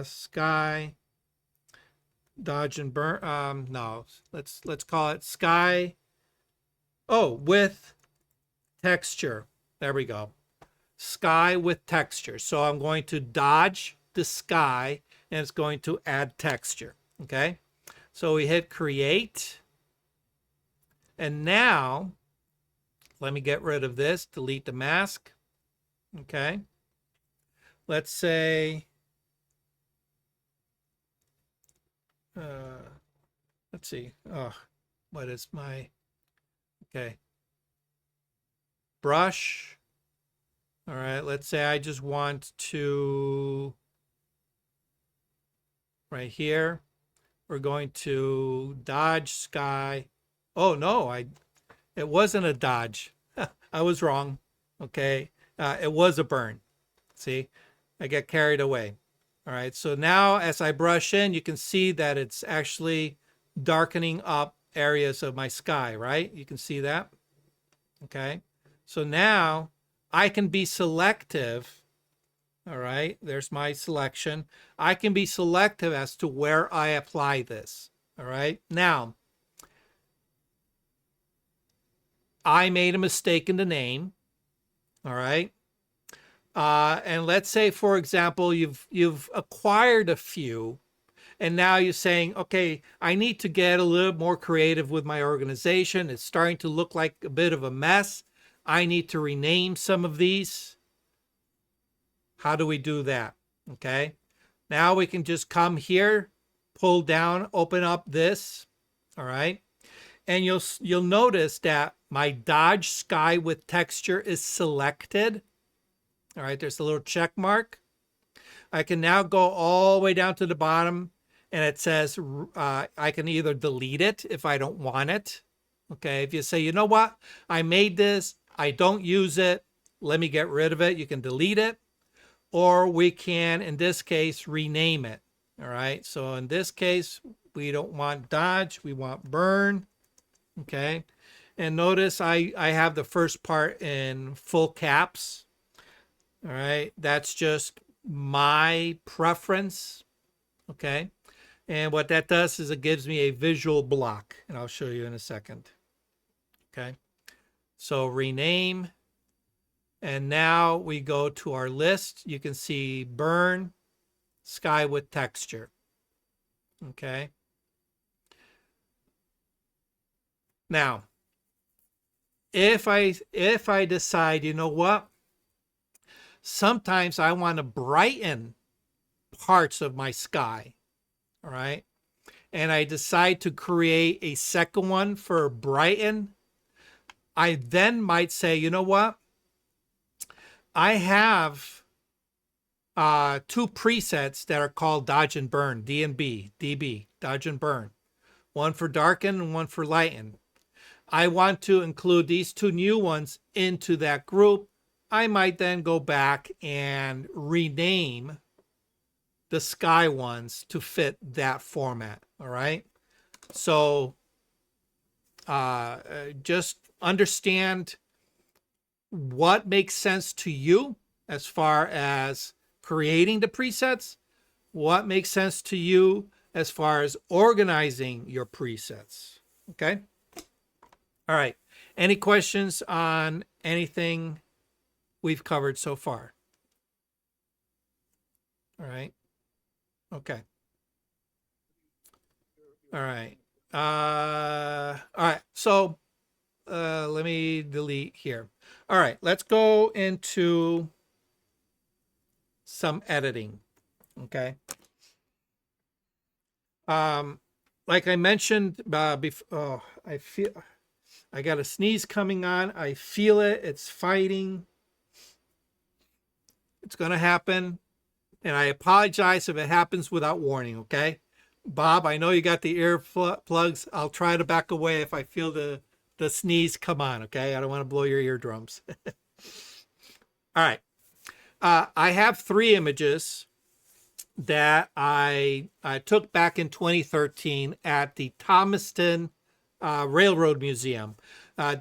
sky, dodge and burn. No, let's call it sky. Oh, with texture. There we go. Sky with texture. So I'm going to dodge the sky and it's going to add texture. Okay. So we hit create. And now let me get rid of this, delete the mask. Okay. Let's say, let's see. Oh, what is my, okay. Brush. All right, let's say I just want to, right here, we're going to dodge sky. Oh no, it wasn't a dodge. I was wrong. Okay, it was a burn. See, I get carried away. All right, so now as I brush in, you can see that it's actually darkening up areas of my sky, right? You can see that. Okay, so now I can be selective. All right, there's my selection. I can be selective as to where I apply this. All right, now I made a mistake in the name. All right, and let's say, for example, you've acquired a few, and now you're saying, okay, I need to get a little more creative with my organization. It's starting to look like a bit of a mess. I need to rename some of these. How do we do that? Okay. Now we can just come here, pull down, open up this. All right. And you'll notice that my dodge sky with texture is selected. All right. There's a little check mark. I can now go all the way down to the bottom and it says I can either delete it if I don't want it. Okay. If you say, you know what? I made this. I don't use it. Let me get rid of it. You can delete it. Or we can, in this case, rename it. All right. So in this case, we don't want dodge. We want burn. Okay. And notice I have the first part in full caps. All right. That's just my preference. Okay. And what that does is it gives me a visual block. And I'll show you in a second. Okay. So rename. And now we go to our list. You can see burn, sky with texture. Okay. Now, if I decide, you know what? Sometimes I want to brighten parts of my sky. All right. And I decide to create a second one for brighten. I then might say, you know what? I have two presets that are called dodge and burn, DB, dodge and burn. One for darken and one for lighten. I want to include these two new ones into that group. I might then go back and rename the sky ones to fit that format. All right. So just understand what makes sense to you as far as creating the presets, what makes sense to you as far as organizing your presets. Okay. All right. Any questions on anything we've covered so far? All right. Okay. All right. All right. So let me delete here. All right. Let's go into some editing. Okay. Like I mentioned before, I got a sneeze coming on. I feel it. It's fighting. It's going to happen. And I apologize if it happens without warning, okay? Bob, I know you got the ear plugs. I'll try to back away if I feel the sneeze come on, okay? I don't want to blow your eardrums. All right. I have 3 images that I took back in 2013 at the Thomaston Railroad Museum.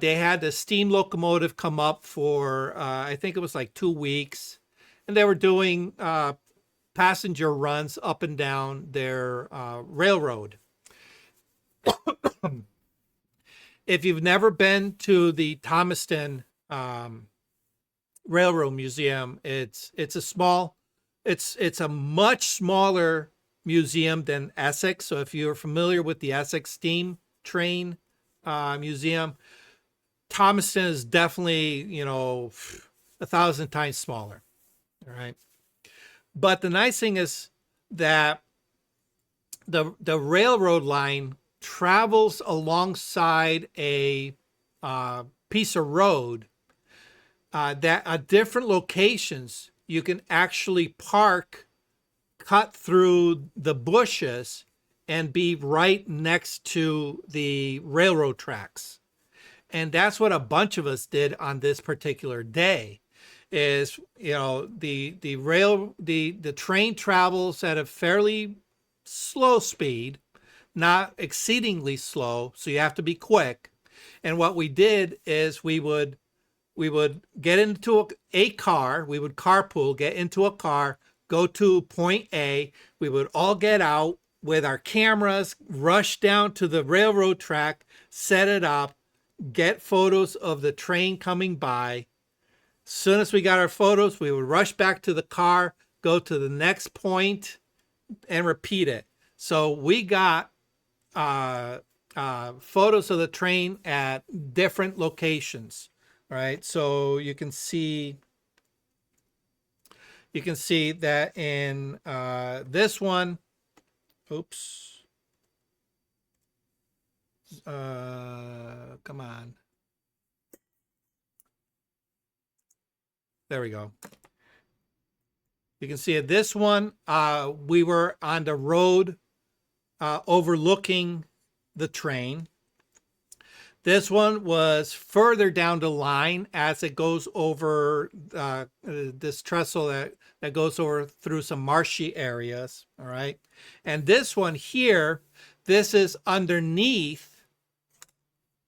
They had the steam locomotive come up for, I think it was like 2 weeks. and they were doing passenger runs up and down their railroad. If you've never been to the Thomaston Railroad Museum, it's a much smaller museum than Essex. So if you're familiar with the Essex Steam Train Museum, Thomaston is definitely 1,000 times smaller. All right, but the nice thing is that the railroad line travels alongside a piece of road that at different locations you can actually park, cut through the bushes, and be right next to the railroad tracks. And that's what a bunch of us did on this particular day. Is the train travels at a fairly slow speed, not exceedingly slow, so you have to be quick. And what we did is we would get into a car, we would carpool, get into a car, go to point A, we would all get out with our cameras, rush down to the railroad track, set it up, get photos of the train coming by. As soon as we got our photos, we would rush back to the car, go to the next point, and repeat it. So we got photos of the train at different locations, right? So you can see that in this one. Oops. Come on. There we go. You can see at this one, we were on the road overlooking the train. This one was further down the line as it goes over this trestle that goes over through some marshy areas, all right? And this one here, this is underneath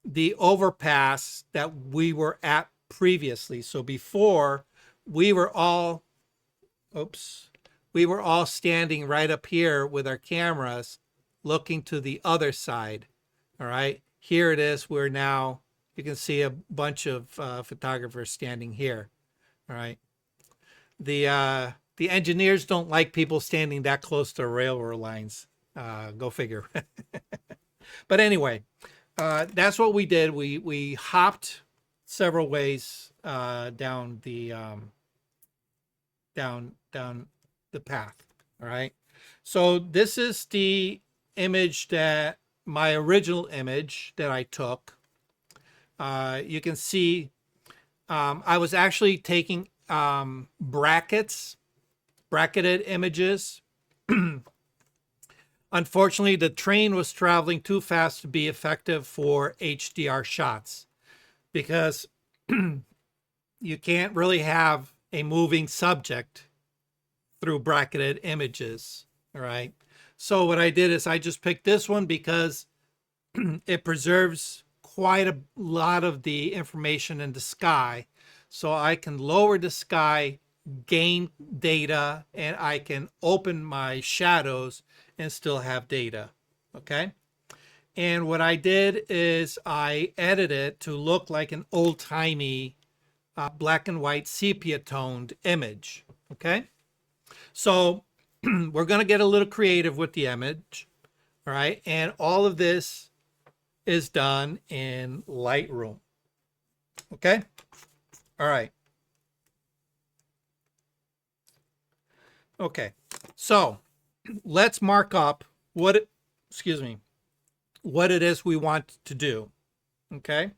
the overpass that we were at previously. So before, we were all standing right up here with our cameras looking to the other side, all right? Here it is. You can see a bunch of photographers standing here, all right? The engineers don't like people standing that close to railroad lines. Go figure. But anyway, that's what we did. We hopped several ways down the path. All right. So this is the image my original image that I took. You can see I was actually taking bracketed images. Unfortunately, the train was traveling too fast to be effective for HDR shots because you can't really have a moving subject through bracketed images, all right? So what I did is I just picked this one because it preserves quite a lot of the information in the sky. So I can lower the sky, gain data, and I can open my shadows and still have data, okay? And what I did is I edited it to look like an old-timey black and white sepia toned image, okay? So we're gonna get a little creative with the image, all right? And all of this is done in Lightroom, okay? All right. Okay, so let's mark up what it is we want to do, okay?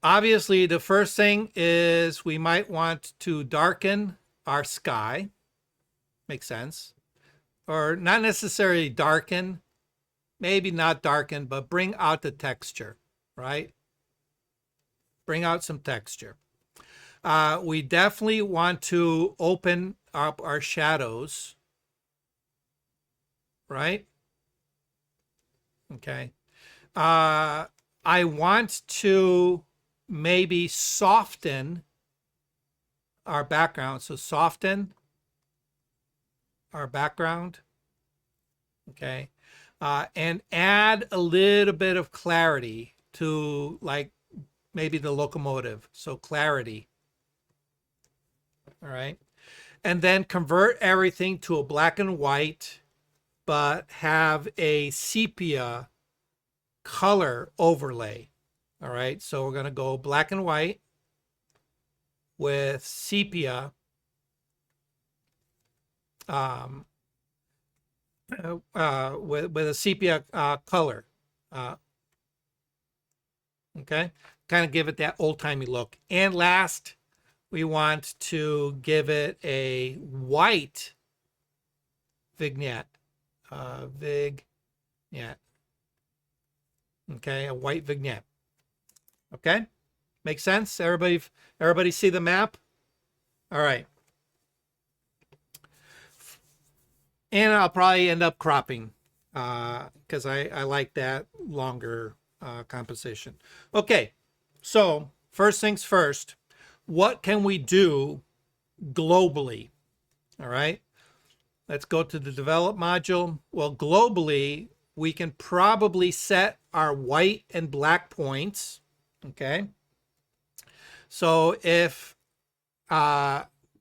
Obviously, the first thing is we might want to darken our sky. Makes sense. Or not necessarily darken, maybe not darken, but bring out the texture, right? Bring out some texture. We definitely want to open up our shadows, right? Okay. I want to maybe soften our background. So soften our background. Okay. And add a little bit of clarity to like maybe the locomotive. So clarity. All right. And then convert everything to a black and white, but have a sepia color overlay. All right. So we're going to go black and white with sepia. With a sepia color. Okay. Kind of give it that old timey look. And last, we want to give it a white vignette. Vignette. Okay, a white vignette. Okay, makes sense. Everybody see the map? All right. And I'll probably end up cropping because I like that longer composition. Okay, so first things first. What can we do globally? All right, let's go to the develop module. Well, globally, we can probably set our white and black points. Okay, so if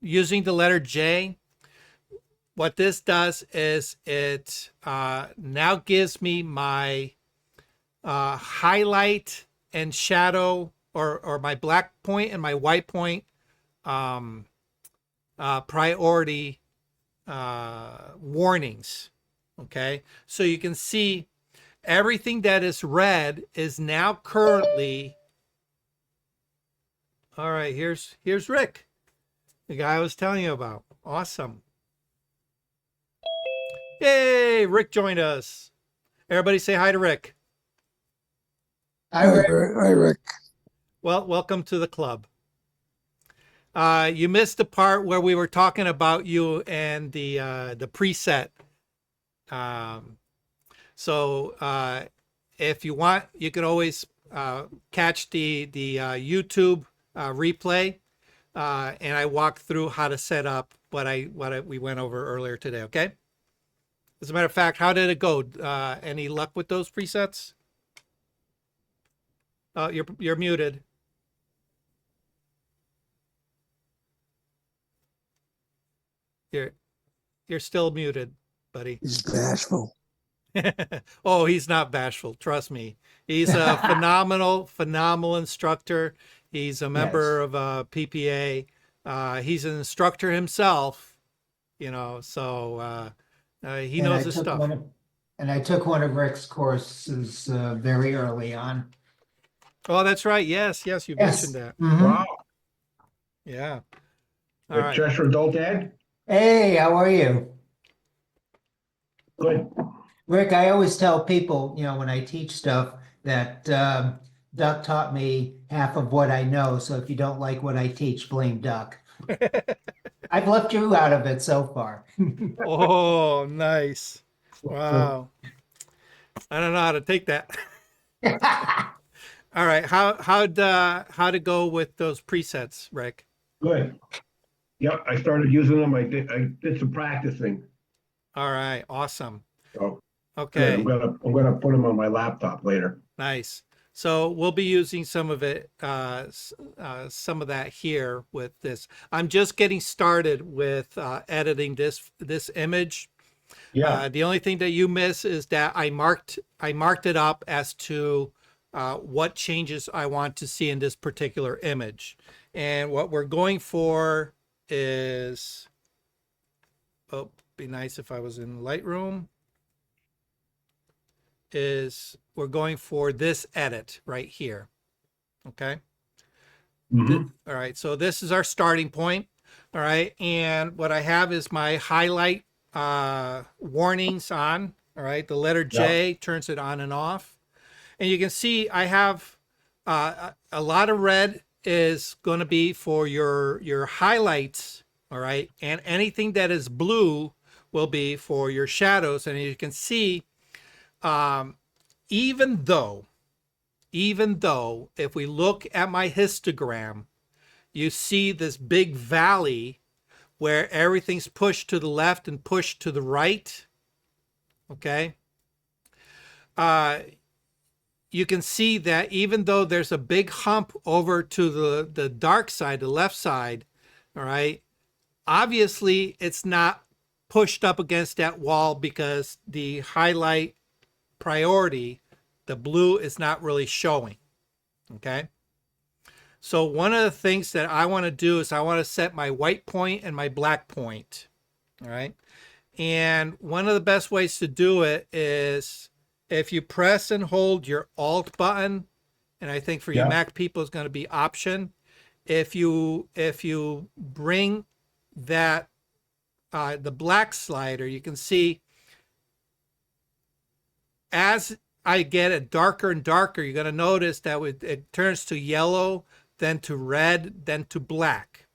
using the letter J, what this does is it now gives me my highlight and shadow, or my black point and my white point priority warnings. Okay, so you can see everything that is red is now currently. All right, here's Rick, the guy I was telling you about. Awesome. Yay, Rick joined us. Everybody say hi to Rick. Hi, Rick. Hi, Rick. Well, welcome to the club. You missed the part where we were talking about you and the preset. So if you want, you can always catch the YouTube replay, and I walked through how to set up what we went over earlier today. Okay. As a matter of fact, how did it go? Any luck with those presets? You're muted. You're still muted, buddy. He's bashful. Oh, he's not bashful. Trust me. He's a phenomenal instructor. He's a member of PPA. He's an instructor himself, so he knows his stuff. And I took one of Rick's courses very early on. Oh, that's right. Yes, you mentioned that. Mhm. Wow. Yeah. All With right. Cheshire Adult Ed? Hey, how are you? Good. Rick, I always tell people, when I teach stuff that Duck taught me half of what I know. So if you don't like what I teach, blame Duck. I've left you out of it so far. Oh, nice. Wow. I don't know how to take that. All right. How to go with those presets, Rick? Good. Yep, I started using them. I did some practicing. All right. Awesome. So Okay. I'm gonna put them on my laptop later. Nice. So we'll be using some of it, some of that here with this. I'm just getting started with editing this image. Yeah. The only thing that you miss is that I marked it up as to what changes I want to see in this particular image. And what we're going for is, be nice if I was in Lightroom, is we're going for this edit right here. Okay. Mhm. All right. So this is our starting point. All right. And what I have is my highlight warnings on. All right. The letter J turns it on and off. And you can see I have a lot of red is going to be for your highlights. All right. And anything that is blue will be for your shadows. And you can see, even though if we look at my histogram, you see this big valley where everything's pushed to the left and pushed to the right. Okay. You can see that even though there's a big hump over to the dark side, the left side, all right, obviously it's not pushed up against that wall because the highlight priority, the blue, is not really showing. Okay. So one of the things that I want to do is I want to set my white point and my black point. All right. And one of the best ways to do it is if you press and hold your Alt button, and I think for you Yeah. Mac people it's going to be Option. If you bring that the black slider, you can see as I get it darker and darker, you're going to notice that it turns to yellow, then to red, then to black.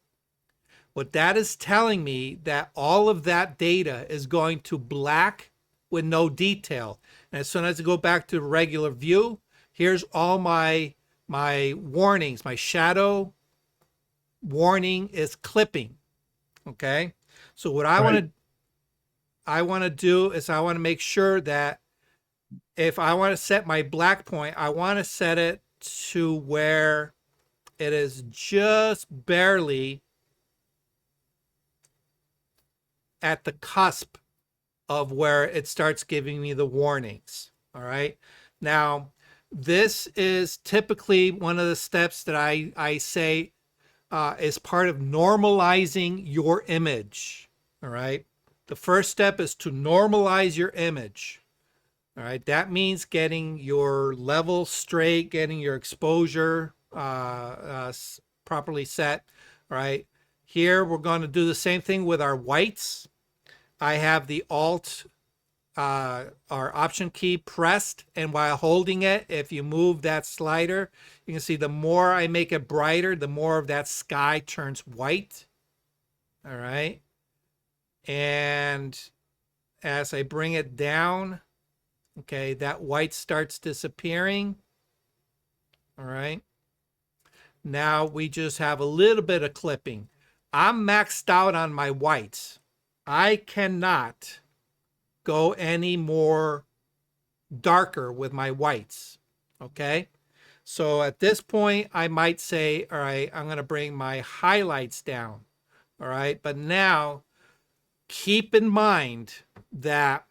What that is telling me that all of that data is going to black with no detail. And as soon as I go back to regular view, here's all my warnings. My shadow warning is clipping. Okay. So what I want to do is I want to make sure that if I want to set my black point, I want to set it to where it is just barely at the cusp of where it starts giving me the warnings. All right. Now, this is typically one of the steps that I say is part of normalizing your image. All right. The first step is to normalize your image. All right. That means getting your level straight, getting your exposure properly set. All right. Here, we're going to do the same thing with our whites. I have the Alt or Option key pressed, and while holding it, if you move that slider, you can see the more I make it brighter, the more of that sky turns white. All right. And as I bring it down, okay, that white starts disappearing. All right. Now we just have a little bit of clipping. I'm maxed out on my whites. I cannot go any more darker with my whites. Okay. So at this point, I might say, all right, I'm going to bring my highlights down. All right. But now keep in mind that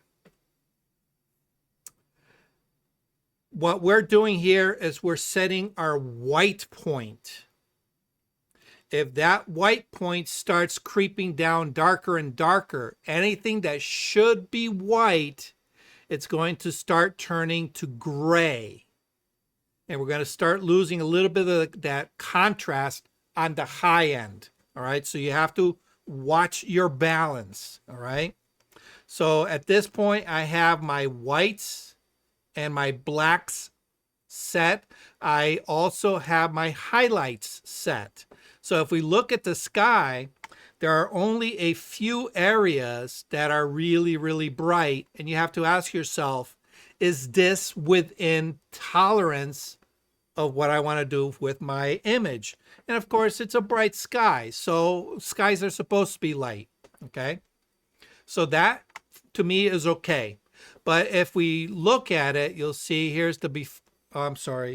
what we're doing here is we're setting our white point. If that white point starts creeping down darker and darker, anything that should be white, it's going to start turning to gray. And we're going to start losing a little bit of that contrast on the high end. All right. So you have to watch your balance. All right. So at this point, I have my whites and my blacks set. I also have my highlights set. So if we look at the sky, there are only a few areas that are really, really bright. And you have to ask yourself, is this within tolerance of what I want to do with my image? And of course, it's a bright sky. So skies are supposed to be light. Okay. So that to me is okay. But if we look at it, you'll see here's the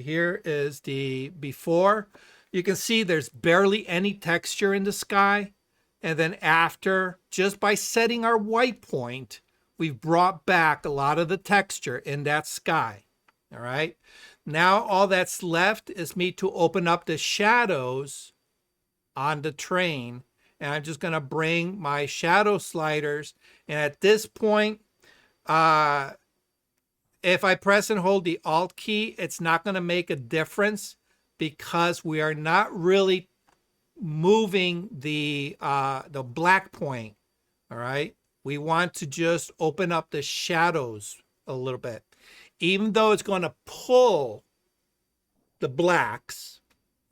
here is the before. You can see there's barely any texture in the sky. And then after, just by setting our white point, we've brought back a lot of the texture in that sky. All right. Now all that's left is me to open up the shadows on the train. And I'm just going to bring my shadow sliders. And at this point, if I press and hold the Alt key, it's not going to make a difference because we are not really moving the black point. All right. We want to just open up the shadows a little bit. Even though it's going to pull the blacks,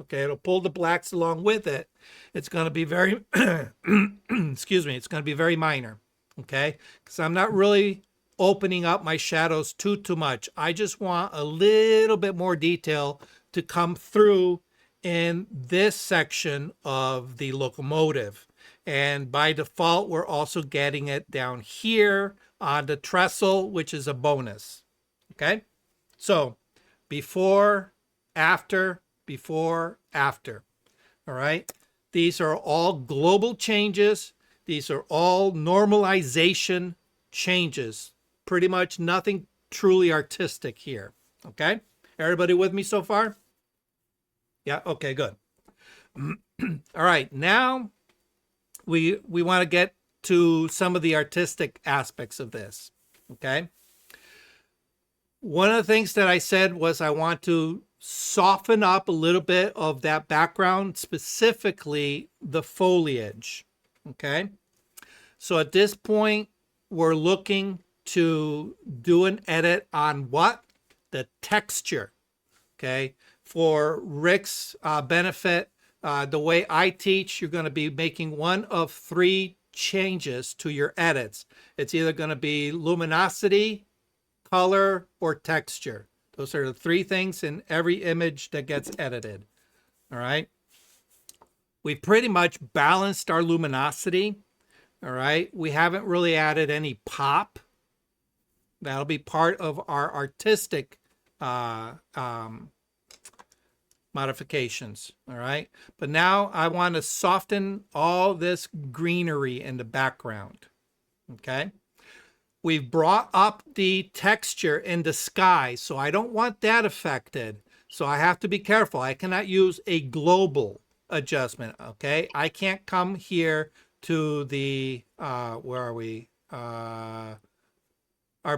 okay, it'll pull the blacks along with it. It's going to be very, excuse me, it's going to be very minor, okay? Because I'm not really opening up my shadows too much. I just want a little bit more detail to come through in this section of the locomotive. And by default, we're also getting it down here on the trestle, which is a bonus. Okay? So before, after, before, after. All right? These are all global changes. These are all normalization changes. Pretty much nothing truly artistic here. Okay? Everybody with me so far? Yeah, okay, good. All right, now we want to get to some of the artistic aspects of this. Okay? One of the things that I said was I want to soften up a little bit of that background, specifically the foliage. Okay? So at this point, we're looking to do an edit on what? The texture. Okay? For Rick's benefit, the way I teach, you're going to be making one of 3 changes to your edits. It's either going to be luminosity, color, or texture. Those are the 3 things in every image that gets edited. All right. We've pretty much balanced our luminosity. All right. We haven't really added any pop. That'll be part of our artistic modifications. All right. But now I want to soften all this greenery in the background. Okay. We've brought up the texture in the sky, so I don't want that affected. So I have to be careful. I cannot use a global adjustment, okay? I can't come here to the, where are we? Our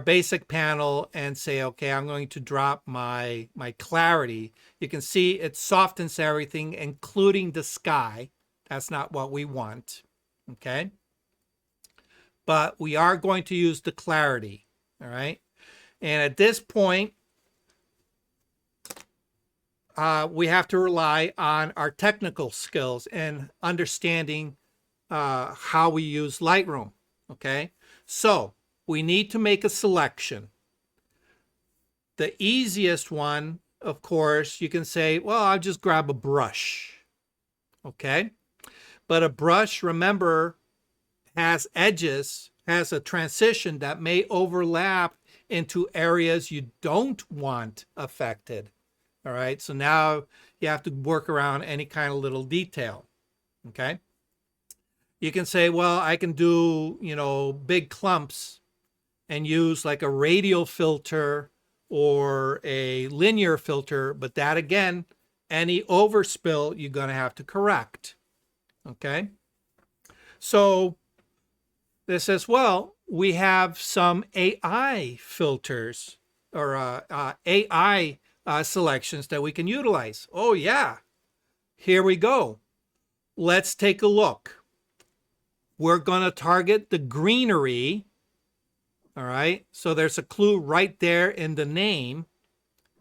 basic panel and say, okay, I'm going to drop my clarity. You can see it softens everything, including the sky. That's not what we want, okay? But we are going to use the clarity, all right? And at this point, we have to rely on our technical skills and understanding how we use Lightroom, okay? So we need to make a selection. The easiest one, of course, you can say, well, I'll just grab a brush, okay? But a brush, remember, has edges, has a transition that may overlap into areas you don't want affected. All right, so now you have to work around any kind of little detail. Okay, you can say, well, I can do, you know, big clumps and use like a radial filter or a linear filter, but that again, any overspill you're going to have to correct. Okay, so this says, well, we have some AI filters or AI selections that we can utilize. Oh, yeah. Here we go. Let's take a look. We're going to target the greenery. All right. So there's a clue right there in the name,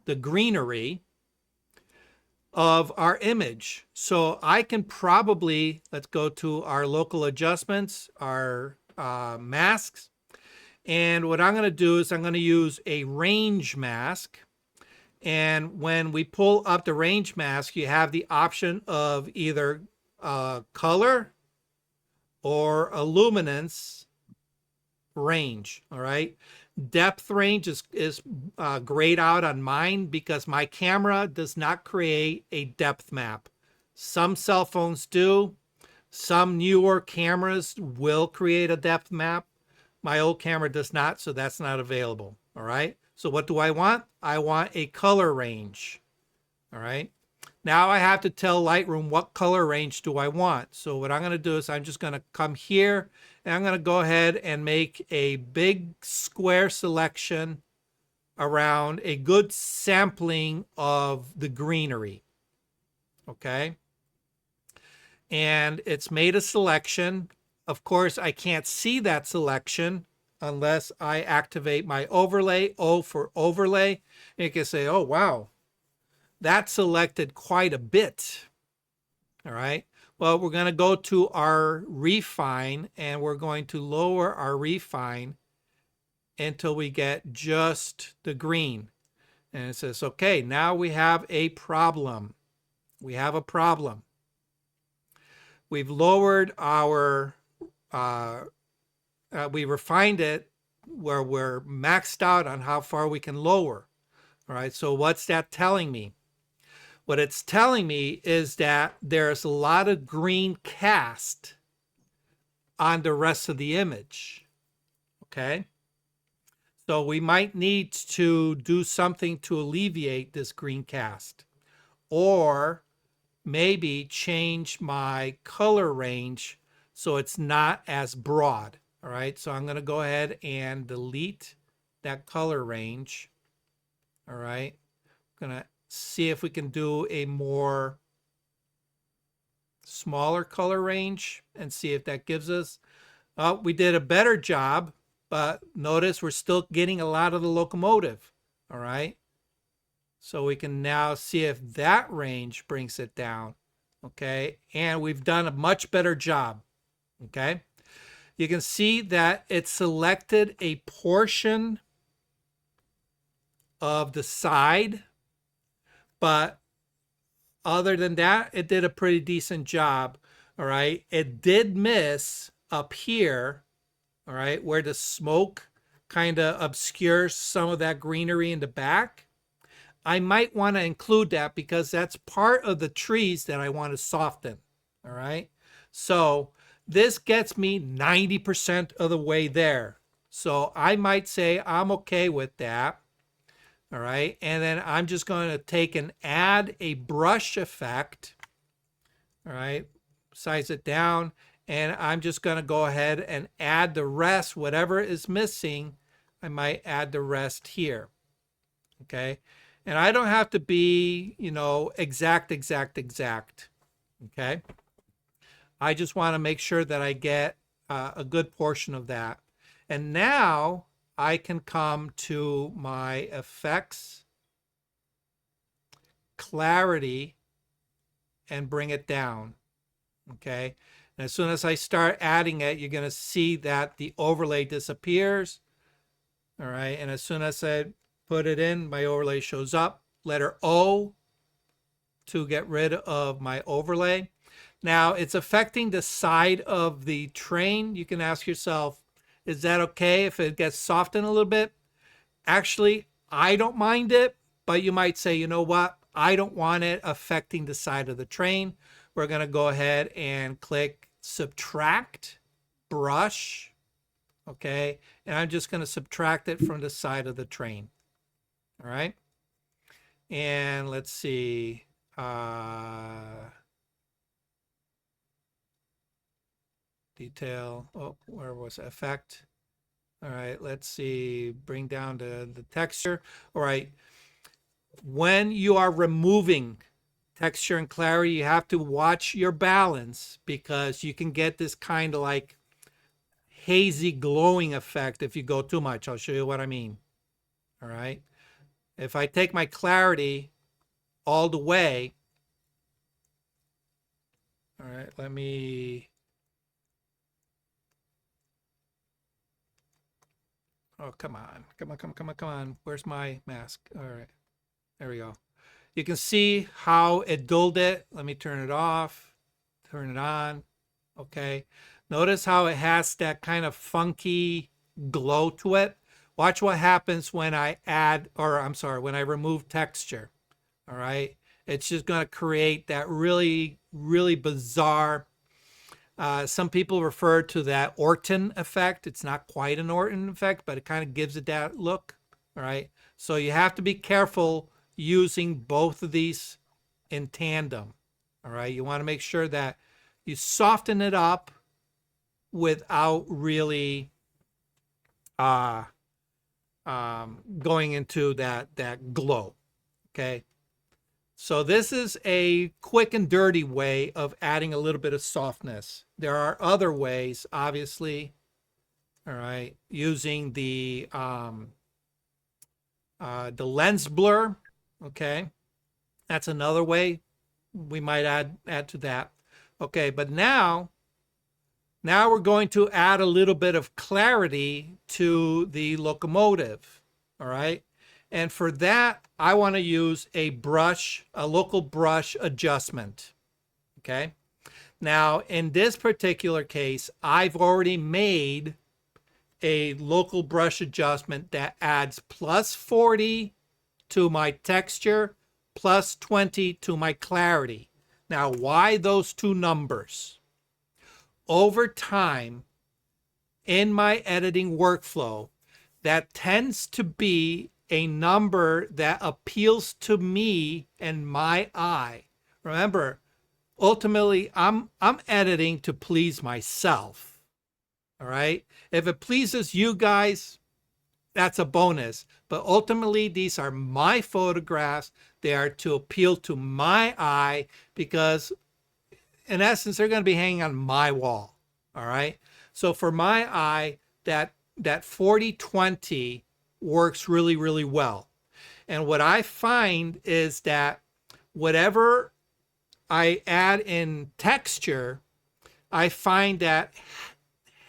the greenery of our image. So I can probably, let's go to our local adjustments, our masks. And what I'm going to do is I'm going to use a range mask. And when we pull up the range mask, you have the option of either color or a luminance range. All right. Depth range is grayed out on mine because my camera does not create a depth map. Some cell phones do. Some newer cameras will create a depth map. My old camera does not, so that's not available. All right. So what do I want? I want a color range. All right. Now I have to tell Lightroom what color range do I want. So what I'm going to do is I'm just going to come here and I'm going to go ahead and make a big square selection around a good sampling of the greenery. Okay. And it's made a selection. Of course, I can't see that selection unless I activate my overlay, O for overlay. And you can say, oh, wow, that selected quite a bit. All right. Well, we're going to go to our refine and we're going to lower our refine until we get just the green. And it says, okay, now we have a problem. We have a problem. We've lowered our, we refined it where we're maxed out on how far we can lower. All right, so what's that telling me? What it's telling me is that there's a lot of green cast on the rest of the image. Okay, so we might need to do something to alleviate this green cast, or maybe change my color range so it's not as broad. All right, so I'm going to go ahead and delete that color range. All right, I'm going to see if we can do a more smaller color range and see if that gives us, oh, we did a better job, but notice we're still getting a lot of the locomotive. All right, so we can now see if that range brings it down. Okay, and we've done a much better job. Okay, you can see that it selected a portion of the side, but other than that, it did a pretty decent job. All right, it did miss up here, all right, where the smoke kind of obscures some of that greenery in the back. I might want to include that because that's part of the trees that I want to soften. All right. So this gets me 90% of the way there. So I might say I'm okay with that. All right. And then I'm just going to take and add a brush effect. All right. Size it down. And I'm just going to go ahead and add the rest, whatever is missing. I might add the rest here. Okay. And I don't have to be, exact. Okay. I just want to make sure that I get a good portion of that. And now I can come to my effects, clarity, and bring it down. Okay. And as soon as I start adding it, you're going to see that the overlay disappears. All right. And as soon as I put it in, my overlay shows up. Letter O to get rid of my overlay. Now it's affecting the side of the train. You can ask yourself, is that okay if it gets softened a little bit? Actually, I don't mind it, but you might say, you know what? I don't want it affecting the side of the train. We're going to go ahead and click subtract brush. Okay. And I'm just going to subtract it from the side of the train. All right. And let's see. Detail. Oh, where was it? Effect? All right. Let's see. Bring down the texture. All right. When you are removing texture and clarity, you have to watch your balance because you can get this kind of like hazy glowing effect if you go too much. I'll show you what I mean. All right. If I take my clarity all the way, all right, let me, oh, come on. Where's my mask? All right, there we go. You can see how it dulled it. Let me turn it off, turn it on. Okay. Notice how it has that kind of funky glow to it. Watch what happens when I when I remove texture. All right. It's just going to create that really, really bizarre. Some people refer to that Orton effect. It's not quite an Orton effect, but it kind of gives it that look. All right. So you have to be careful using both of these in tandem. All right. You want to make sure that you soften it up without really going into that glow. Okay. So this is a quick and dirty way of adding a little bit of softness. There are other ways, obviously. All right, using the lens blur. Okay, that's another way we might add to that. Okay, but now we're going to add a little bit of clarity to the locomotive. All right, And for that, I want to use a local brush adjustment. Okay. Now, in this particular case, I've already made a local brush adjustment that adds plus 40 to my texture, plus 20 to my clarity. Now, why those two numbers? Over time, in my editing workflow, that tends to be a number that appeals to me and my eye. Remember, ultimately, I'm editing to please myself. All right. If it pleases you guys, that's a bonus. But ultimately, these are my photographs. They are to appeal to my eye because, in essence, they're going to be hanging on my wall. All right. So for my eye, that 40-20 works really, really well. And what I find is that whatever I add in texture, I find that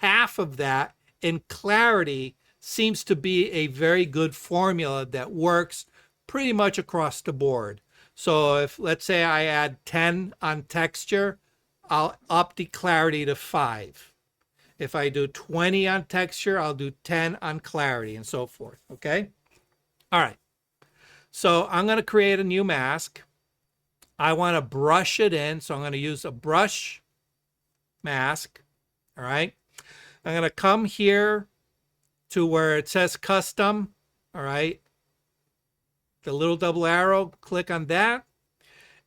half of that in clarity seems to be a very good formula that works pretty much across the board. So if, let's say I add 10 on texture, I'll up the clarity to 5. If I do 20 on texture, I'll do 10 on clarity and so forth, okay? All right, so I'm gonna create a new mask. I wanna brush it in, so I'm gonna use a brush mask, all right? I'm gonna come here to where it says custom, all right? The little double arrow, click on that,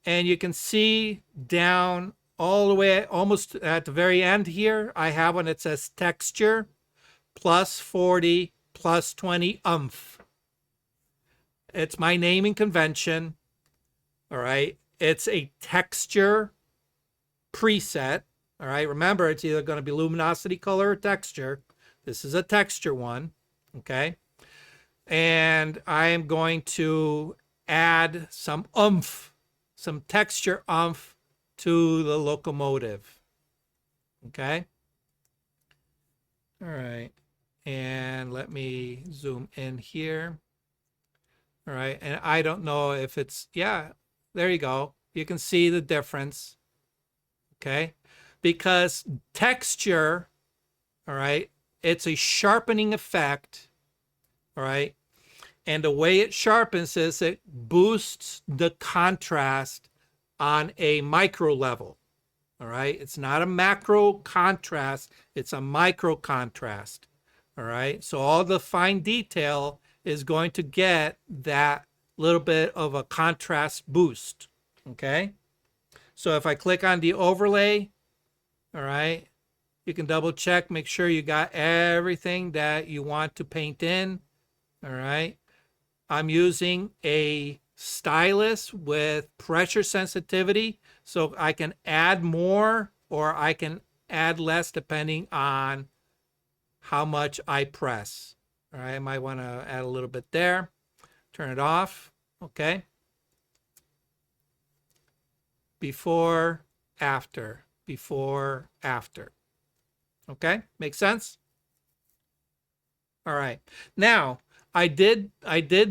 and you can see down all the way, almost at the very end here, I have one that says texture, plus 40, plus 20 oomph. It's my naming convention, all right? It's a texture preset, all right? Remember, it's either going to be luminosity, color, or texture. This is a texture one, okay? And I am going to add some oomph, some texture oomph to the locomotive, okay? All right, and let me zoom in here. All right, and I don't know if it's, yeah, there you go. You can see the difference, okay? Because texture, all right, it's a sharpening effect, all right? And the way it sharpens is it boosts the contrast on a micro level, all right? It's not a macro contrast, it's a micro contrast, all right? So all the fine detail is going to get that little bit of a contrast boost, okay? So if I click on the overlay, all right, you can double check, make sure you got everything that you want to paint in, all right? I'm using a stylus with pressure sensitivity, so I can add more or I can add less depending on how much I press. All right, I might want to add a little bit there. Turn it off, okay? Before, after, before, after. Okay, makes sense? All right, now I did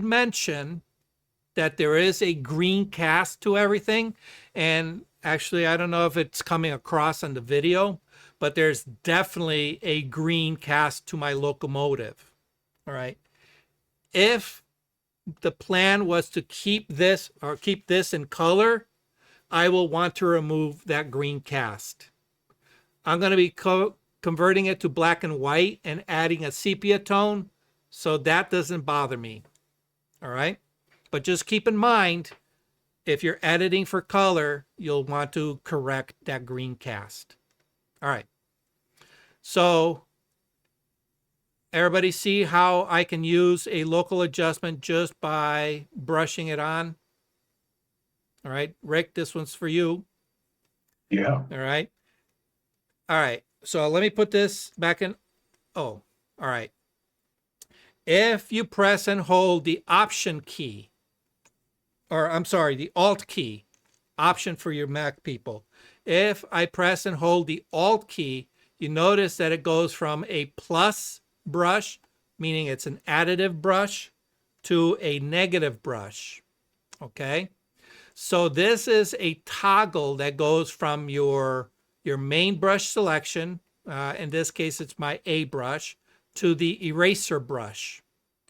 mention that there is a green cast to everything, and actually I don't know if it's coming across on the video, but there's definitely a green cast to my locomotive. All right, if the plan was to keep this in color, I will want to remove that green cast. I'm going to be converting it to black and white and adding a sepia tone, so that doesn't bother me. All right, but just keep in mind, if you're editing for color, you'll want to correct that green cast. All right, so everybody see how I can use a local adjustment just by brushing it on? All right, Rick, this one's for you. Yeah. All right. All right, so let me put this back in. Oh, all right. If you press and hold the Option key, or I'm sorry, the Alt key, Option for your Mac people. If I press and hold the Alt key, you notice that it goes from a plus brush, meaning it's an additive brush, to a negative brush, okay? So this is a toggle that goes from your main brush selection, in this case it's my A brush, to the eraser brush,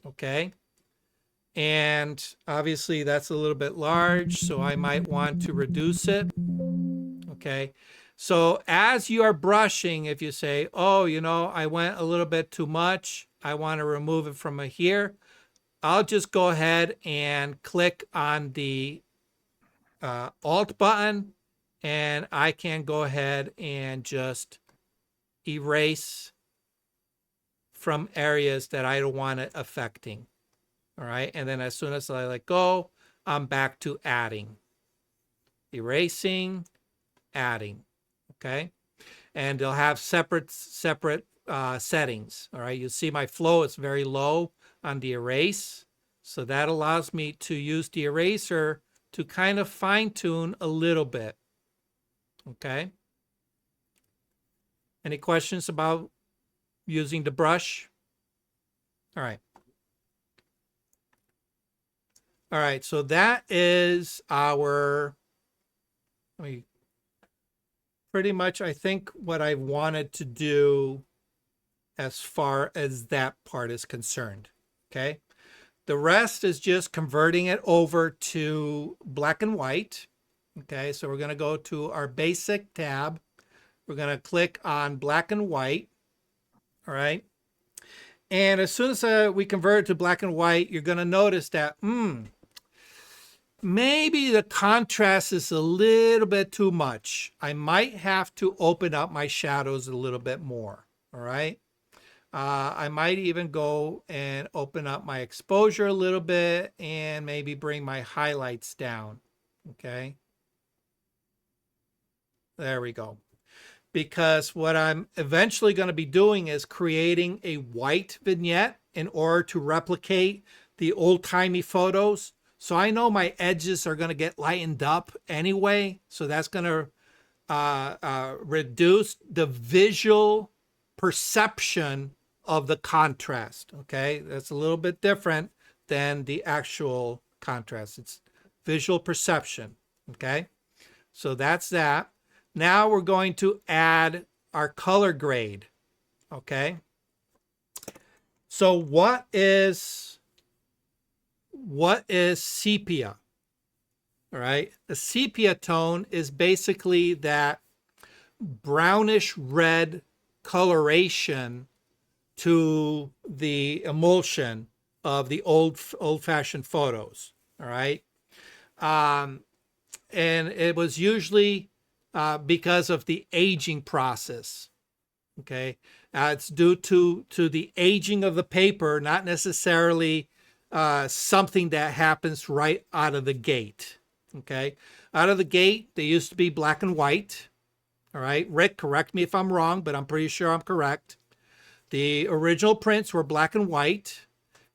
okay? And obviously that's a little bit large, so I might want to reduce it, okay? So as you are brushing, if you say, oh, you know, I went a little bit too much, I want to remove it from here, I'll just go ahead and click on the Alt button, and I can go ahead and just erase from areas that I don't want it affecting. All right, and then as soon as I let go, I'm back to adding, erasing, adding. Okay, and they'll have separate settings. All right, you see my flow is very low on the erase, so that allows me to use the eraser to kind of fine tune a little bit. Okay. Any questions about using the brush? All right. All right, so that is our, pretty much, I think, what I wanted to do as far as that part is concerned, okay? The rest is just converting it over to black and white, okay? So we're gonna go to our basic tab. We're gonna click on black and white, all right? And as soon as we convert it to black and white, you're gonna notice that, maybe the contrast is a little bit too much. I might have to open up my shadows a little bit more, all right? I might even go and open up my exposure a little bit and maybe bring my highlights down, okay? There we go. Because what I'm eventually going to be doing is creating a white vignette in order to replicate the old-timey photos. So I know my edges are going to get lightened up anyway. So that's going to reduce the visual perception of the contrast. Okay, that's a little bit different than the actual contrast. It's visual perception. Okay, so that's that. Now we're going to add our color grade. Okay, so what is sepia? All right, the sepia tone is basically that brownish red coloration to the emulsion of the old-fashioned photos. All right, and it was usually because of the aging process. Okay, it's due to the aging of the paper, not necessarily something that happens right out of the gate. Okay, out of the gate, they used to be black and white. All right, Rick, correct me if I'm wrong, but I'm pretty sure I'm correct. The original prints were black and white,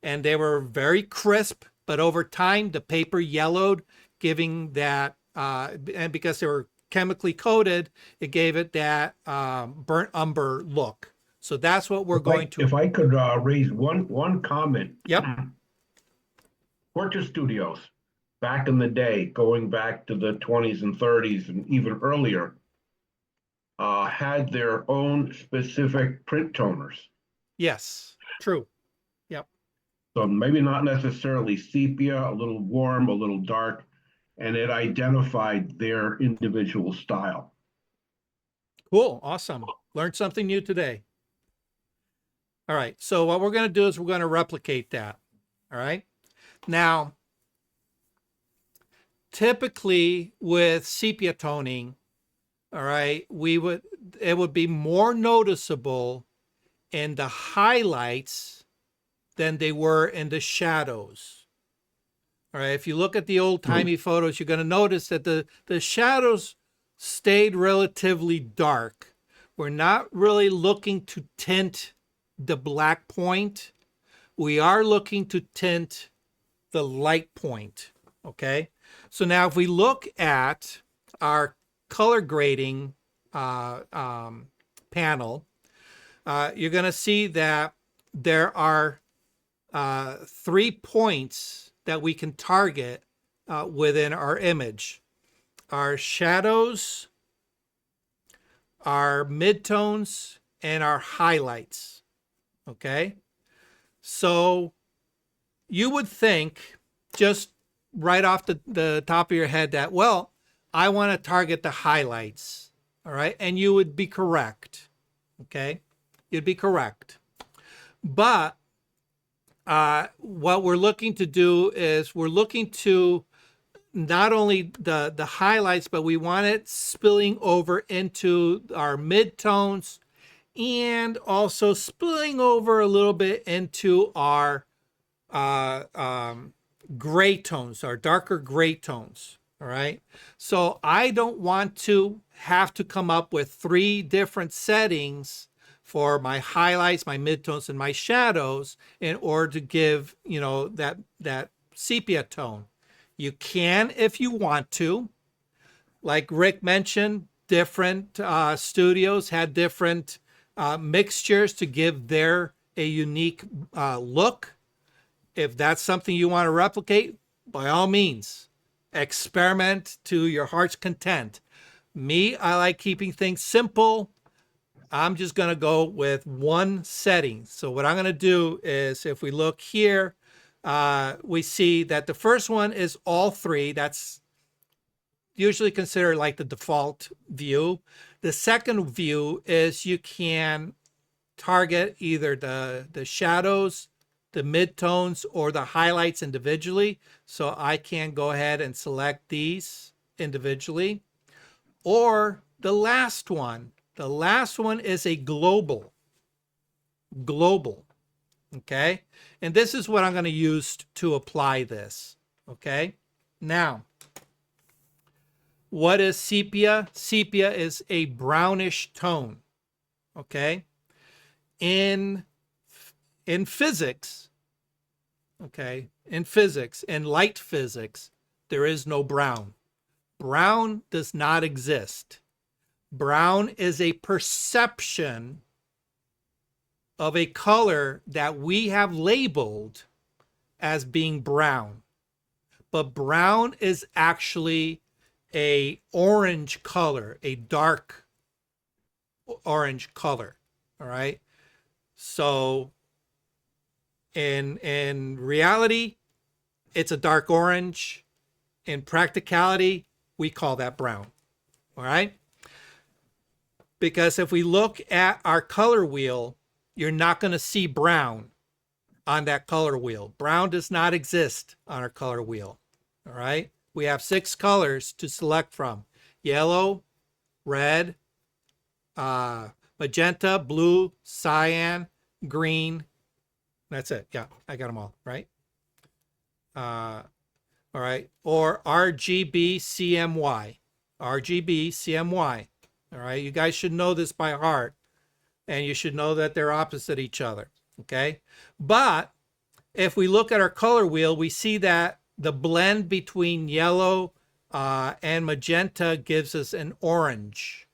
and they were very crisp, but over time, the paper yellowed, giving that, and because they were chemically coated, it gave it that burnt umber look. So that's what we're going to. If I could raise one comment. Yep. Portrait studios, back in the day, going back to the 20s and 30s and even earlier, had their own specific print toners. Yes, true. Yep. So maybe not necessarily sepia, a little warm, a little dark, and it identified their individual style. Cool. Awesome. Learned something new today. All right. So what we're going to do is we're going to replicate that. All right. Now, typically with sepia toning, all right, it would be more noticeable in the highlights than they were in the shadows. All right, if you look at the old-timey photos, you're going to notice that the shadows stayed relatively dark. We're not really looking to tint the black point. We are looking to tint the light point, okay? So now if we look at our color grading panel, you're going to see that there are 3 points that we can target within our image. Our shadows, our midtones, and our highlights. Okay? So you would think, just right off the top of your head, that, well, I want to target the highlights. All right? And you would be correct. Okay? You'd be correct. But what we're looking to do is we're looking to not only the highlights, but we want it spilling over into our midtones and also spilling over a little bit into our gray tones, our darker gray tones. All right. So I don't want to have to come up with 3 different settings for my highlights, my midtones, and my shadows in order to give, that sepia tone. You can if you want to. Like Rick mentioned, different studios had different mixtures to give a unique look. If that's something you want to replicate, by all means, experiment to your heart's content. Me, I like keeping things simple. I'm just going to go with one setting. So what I'm going to do is, if we look here, we see that the first one is all 3. That's usually considered like the default view. The second view is you can target either the shadows, the midtones, or the highlights individually. So I can go ahead and select these individually. Or the last one. The last one is a global. Okay? And this is what I'm going to use to apply this. Okay? Now, what is sepia? Sepia is a brownish tone. Okay? In physics, in light physics, there is no brown. Brown does not exist. Brown is a perception of a color that we have labeled as being brown. But brown is actually a orange color, a dark orange color. All right. So in reality, it's a dark orange. In practicality, we call that brown. All right. Because if we look at our color wheel, you're not going to see brown on that color wheel. Brown does not exist on our color wheel. All right. We have 6 colors to select from: yellow, red, magenta, blue, cyan, green. That's it. Yeah, I got them all, right? All right. Or RGB CMY. RGB CMY. All right. You guys should know this by heart. And you should know that they're opposite each other. Okay. But if we look at our color wheel, we see that the blend between yellow and magenta gives us an orange.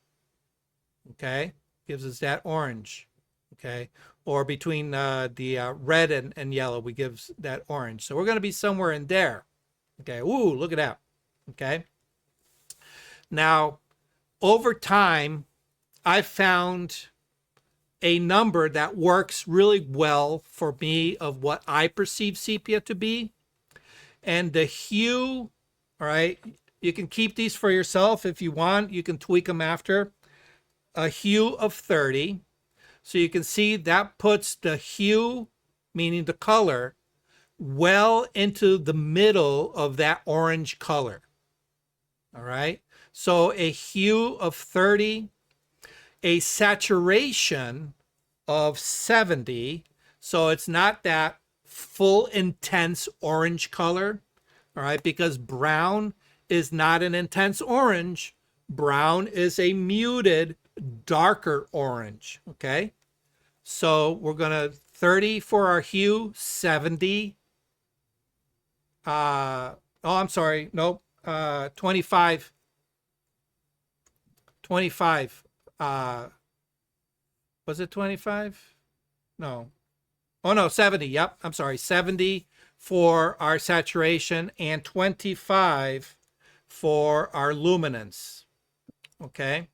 Okay. Gives us that orange. Okay. Or between the red and yellow, we gives that orange. So we're going to be somewhere in there. Okay. Ooh, look at that. Okay. Now, over time, I've found a number that works really well for me of what I perceive sepia to be. And the hue, all right, you can keep these for yourself if you want. You can tweak them after. A hue of 30. So you can see that puts the hue, meaning the color, well into the middle of that orange color. All right. So a hue of 30, a saturation of 70. So it's not that full intense orange color. All right. Because brown is not an intense orange. Brown is a muted, darker orange. Okay. So we're going to 30 for our hue, 70. I'm sorry. Nope. 25. 25. Was it 25? No. Oh no, 70. Yep. I'm sorry. 70 for our saturation and 25 for our luminance. Okay.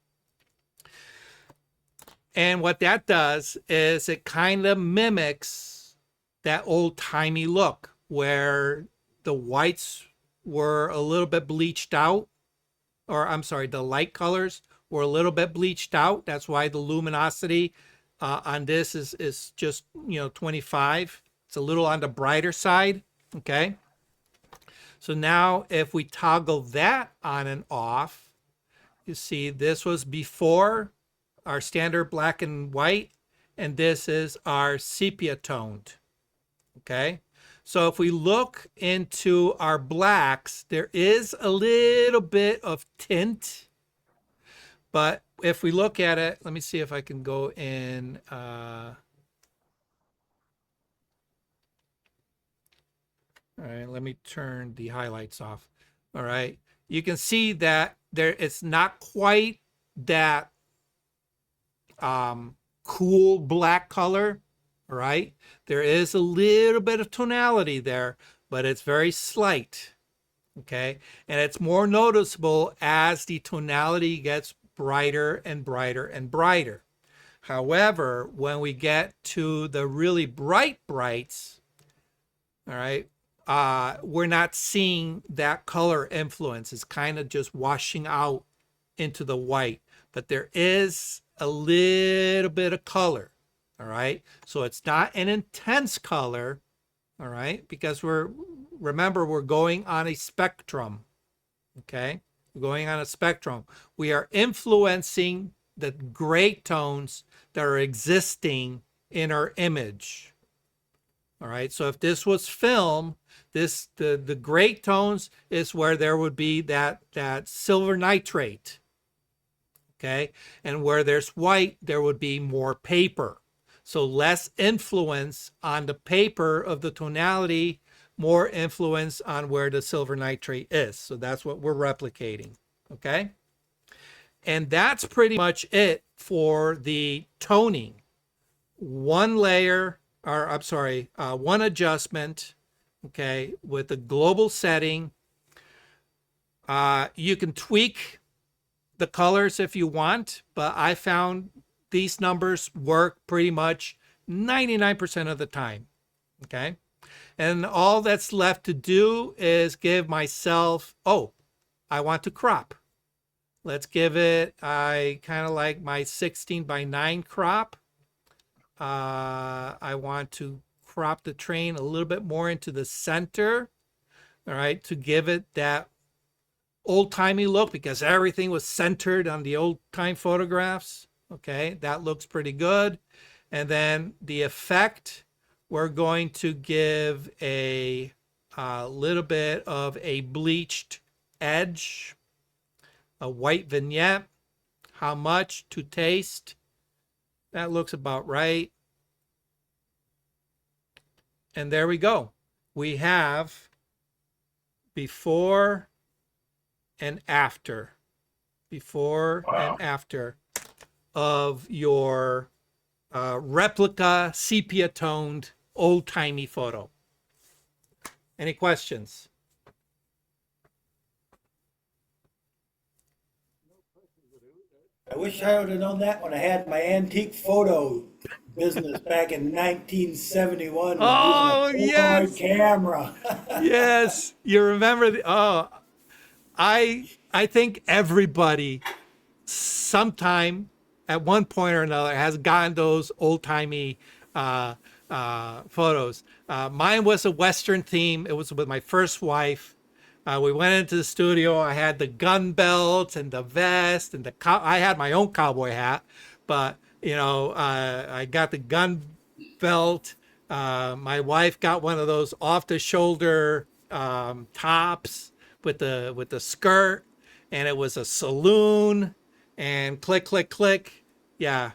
And what that does is it kind of mimics that old timey look where the whites were a little bit bleached out, or I'm sorry, the light colors were a little bit bleached out. That's why the luminosity on this is just, 25. It's a little on the brighter side. Okay. So now if we toggle that on and off, you see this was before our standard black and white, and this is our sepia toned. Okay. So if we look into our blacks, there is a little bit of tint, but if we look at it, let me see if I can go in. All right, let me turn the highlights off. All right, you can see that there it's not quite that cool black color. All right, there is a little bit of tonality there, but it's very slight. Okay, and it's more noticeable as the tonality gets brighter and brighter and brighter. However, when we get to the really bright brights, all right, we're not seeing that color influence. It's kind of just washing out into the white, but there is a little bit of color. All right, so it's not an intense color. All right, because remember, we're going on a spectrum. Okay, we're going on a spectrum. We are influencing the gray tones that are existing in our image. All right, so if this was film, the gray tones is where there would be that silver nitrate. Okay, and where there's white, there would be more paper. So less influence on the paper of the tonality, more influence on where the silver nitrate is. So that's what we're replicating. Okay, and that's pretty much it for the toning. One layer, or I'm sorry, one adjustment. Okay, with the global setting. You can tweak the colors if you want, but I found these numbers work pretty much 99% of the time. Okay, and all that's left to do is give myself, I want to crop. Let's give it, I kind of like my 16:9 crop. I want to crop the train a little bit more into the center, all right, to give it that old-timey look, because everything was centered on the old-time photographs. Okay, that looks pretty good. And then the effect, we're going to give a little bit of a bleached edge, a white vignette. How much to taste? That looks about right. And there we go. We have before and after. Before and after of your replica sepia toned old timey photo. Any questions? I wish I would have known that when I had my antique photo business back in 1971. Oh, Using a Polaroid yes. camera. Yes, you remember I think everybody sometime at one point or another has gotten those old-timey photos. Mine was a Western theme. It was with my first wife. We went into the studio. I had the gun belt and the vest and I had my own cowboy hat, but I got the gun belt. My wife got one of those off-the-shoulder tops with the skirt, and it was a saloon. And click, click, click. Yeah,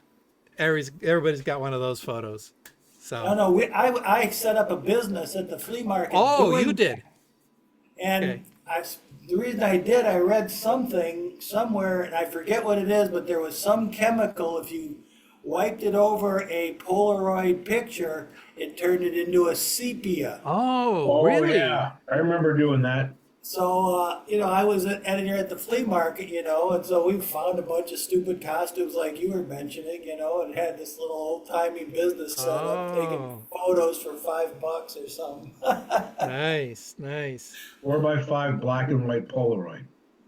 everybody's got one of those photos. So. No, I set up a business at the flea market. Oh, you did. And Okay. the reason I did, I read something somewhere, and I forget what it is, but there was some chemical, if you wiped it over a Polaroid picture, it turned it into a sepia. Oh, Oh, really? yeah, I remember doing that. So, I was an editor at the flea market, and so we found a bunch of stupid costumes like you were mentioning, and had this little old-timey business set up taking Oh, photos for $5 or something. nice, nice. 4x5 black and white Polaroid.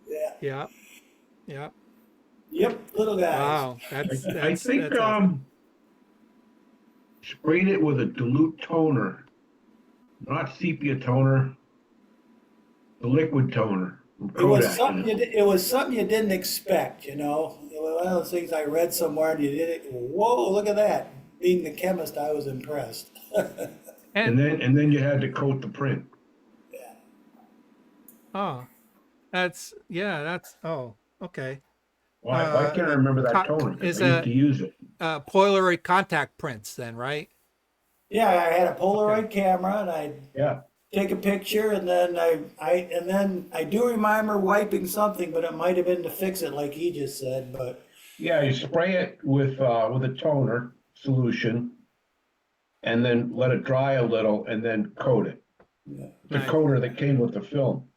Yeah. Yeah, yeah. Yep, little guys. Wow, that's I that's think that's awesome. sprayed it with a dilute toner, not sepia toner, the liquid toner from It was Kodak. something you didn't expect. It was one of those things I read somewhere and you did it. Whoa, look at that. Being the chemist, I was impressed. And And then you had to coat the print. oh, that's oh, okay. Well, I can't remember that toner because Is I used to use it. Polaroid contact prints then, right? Yeah, I had a Polaroid camera and I Yeah. take a picture and then I do remember wiping something, but it might have been to fix it like he just said. But Yeah, you spray it with a toner solution and then let it dry a little and then coat it. yeah. The Right. coater that came with the film.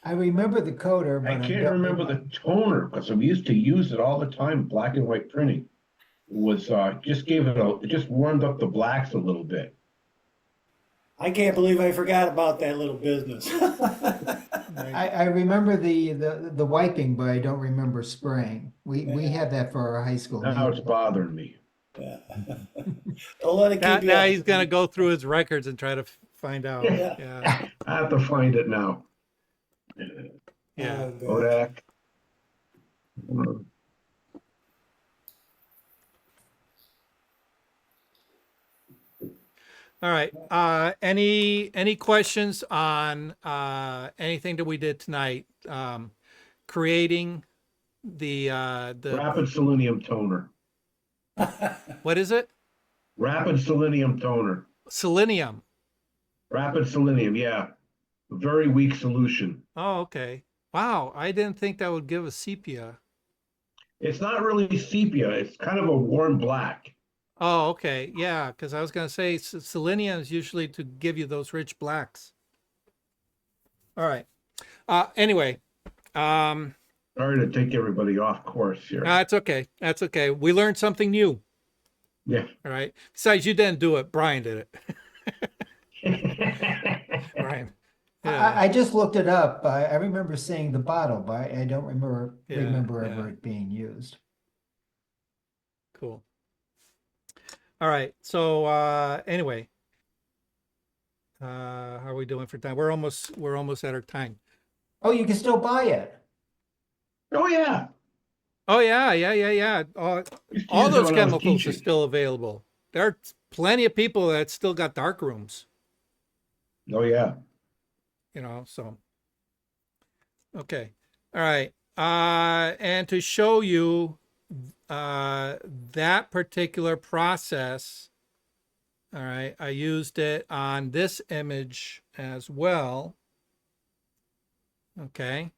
I remember the coder, I but I can't don't remember the toner because we used to use it all the time, black and white printing. It was it just warmed up the blacks a little bit. I can't believe I forgot about that little business. I remember the wiping, but I don't remember spraying. We had that for our high school. Now it's bothering me. Yeah. Don't let it Now, keep you now up. he's gonna go through his records and try to find out. Yeah. Yeah, I have to find it now. yeah. Oh, God. Kodak. All right. Any questions on anything that we did tonight? Creating the Rapid selenium toner. what is it? Rapid selenium toner. Selenium. Rapid selenium, yeah. Very weak solution. Oh, okay. Wow, I didn't think that would give a sepia. It's not really sepia, it's kind of a warm black. Oh, okay. Yeah, because I was gonna say selenium is usually to give you those rich blacks. All right. Anyway, Sorry to take everybody off course here. that's okay. That's okay. We learned something new. Yeah. All right. Besides, you didn't do it. Brian did it. Brian. Yeah. I just looked it up. I remember seeing the bottle, but I don't remember Yeah, ever yeah. it being used. Cool. All right. So anyway, how are we doing for time? We're almost at our time. Oh, you can still buy it. Oh, yeah. Oh yeah. Used to All use it those when I was chemicals are teaching. still available. There are plenty of people that still got dark rooms, Oh, yeah. so okay. All right. And to show you that particular process, all right, I used it on this image as well. Okay.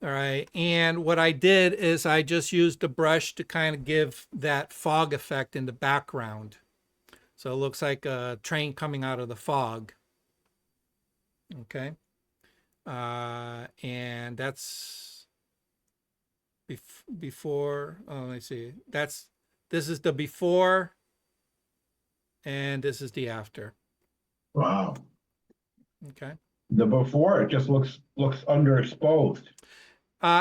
All right. And what I did is I just used a brush to kind of give that fog effect in the background. So it looks like a train coming out of the fog. Okay. And that's before, oh, let me see. This is the before and this is the after. Wow. Okay. The before, it just looks underexposed.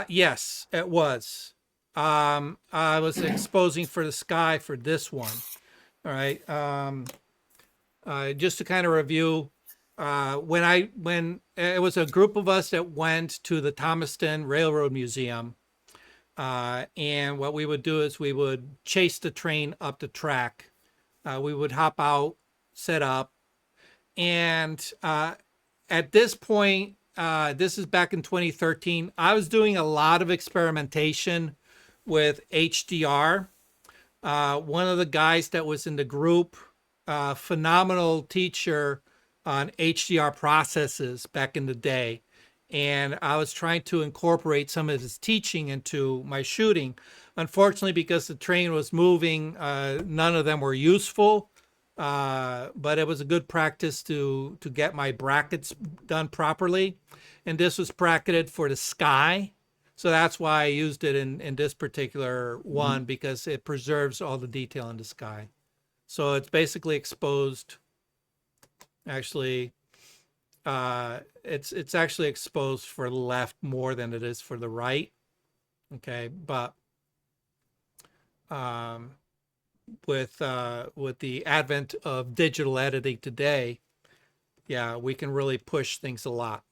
Yes, it was. I was exposing for the sky for this one. All right. Just to kind of review, when it was a group of us that went to the Thomaston Railroad Museum, and what we would do is we would chase the train up the track. We would hop out, set up, and at this point, this is back in 2013. I was doing a lot of experimentation with HDR. One of the guys that was in the group, phenomenal teacher on HDR processes back in the day. and I was trying to incorporate some of his teaching into my shooting. Unfortunately, because the train was moving, none of them were useful. But it was a good practice to get my brackets done properly. And this was bracketed for the sky. So that's why I used it in this particular one, because it preserves all the detail in the sky. So it's basically exposed. Actually, it's actually exposed for the left more than it is for the right. Okay, but with the advent of digital editing today, yeah, we can really push things a lot.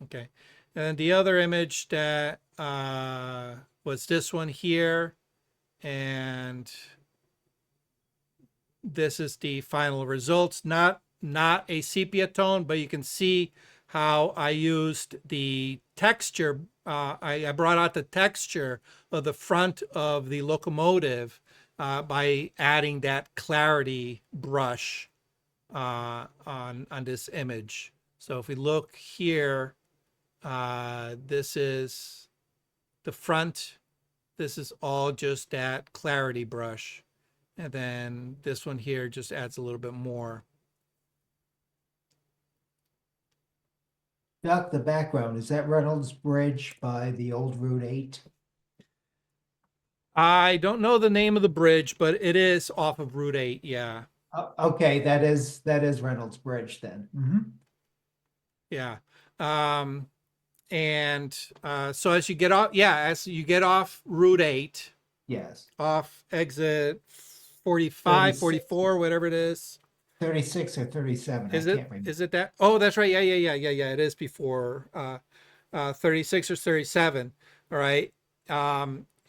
Okay, and the other image that was this one here, and this is the final results. Not a sepia tone, but you can see how I used the texture. I brought out the texture of the front of the locomotive by adding that clarity brush on this image. So if we look here, this is the front. This is all just that clarity brush. And then this one here just adds a little bit more. Duck, the background, is that Reynolds Bridge by the old Route 8? I don't know the name of the bridge, but it is off of Route 8. Yeah. Okay, that is Reynolds Bridge then. Yeah. And so as you get off, yeah, as you get off Route 8, Yes, off exit 45, 36. 44, whatever it is. 36 or 37, I Is it, can't remember. is it that? Oh, that's right. Yeah. It is before 36 or 37. All right.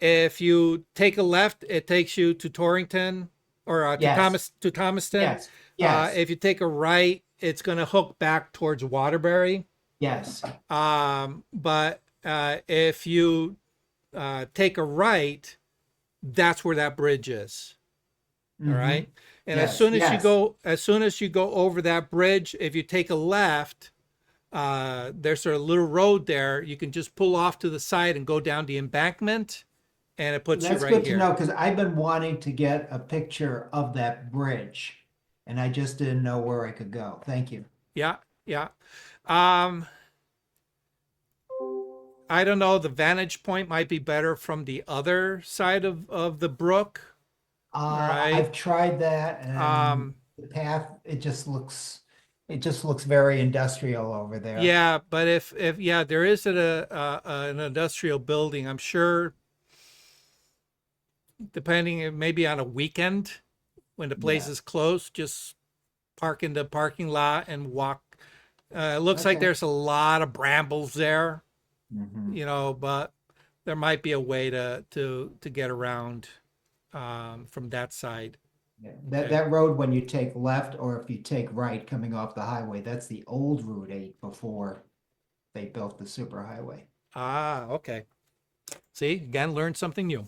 If you take a left, it takes you to Torrington or Yes. to Thomaston. Yes, yes, If you take a right, it's going to hook back towards Waterbury. yes. But if you take a right, that's where that bridge is. All right. And as Yes, soon as you yes. go over that bridge, if you take a left, there's a little road there. You can just pull off to the side and go down the embankment, and it puts That's you right good to here. know because I've been wanting to get a picture of that bridge and I just didn't know where I could go. Thank you. Yeah, yeah. I don't know. The vantage point might be better from the other side of the brook. All right. I've tried that and Um, the path, it just looks very industrial over there. yeah, but if yeah, there is an industrial building. I'm sure, depending maybe on a weekend when the place Yeah. is closed, just park in the parking lot and walk. It looks like Okay. there's a lot of brambles there, Mhm. but there might be a way to get around from that side. Yeah. Okay. That road, when you take left or if you take right coming off the highway, that's the old Route 8 before they built the superhighway. Ah, okay. See, again, learn something new.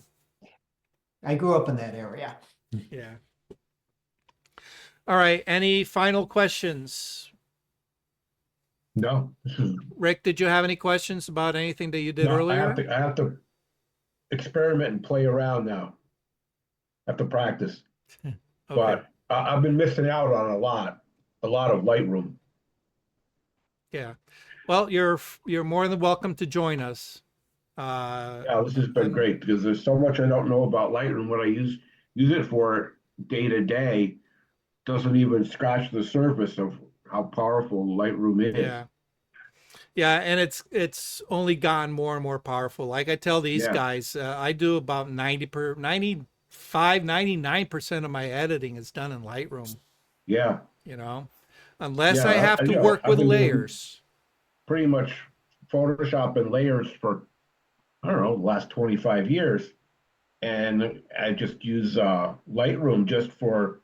I grew up in that area. Yeah. All right. Any final questions? No, Rick, did you have any questions about anything that you did no, earlier? I have to experiment and play around now. I have to practice, Okay. but I've been missing out on a lot of Lightroom. Yeah. Well, you're more than welcome to join us. Yeah, this has been Um, great because there's so much I don't know about Lightroom. What I use it for day to day doesn't even scratch the surface of how powerful Lightroom is. Yeah. Yeah, and it's only gotten more and more powerful. Like I tell these Yeah. guys, I do about 95, 99% of my editing is done in Lightroom, Yeah, unless I yeah. have to work I've with been doing layers. pretty much Photoshop and layers for, I don't know, the last 25 years. And I just use Lightroom just for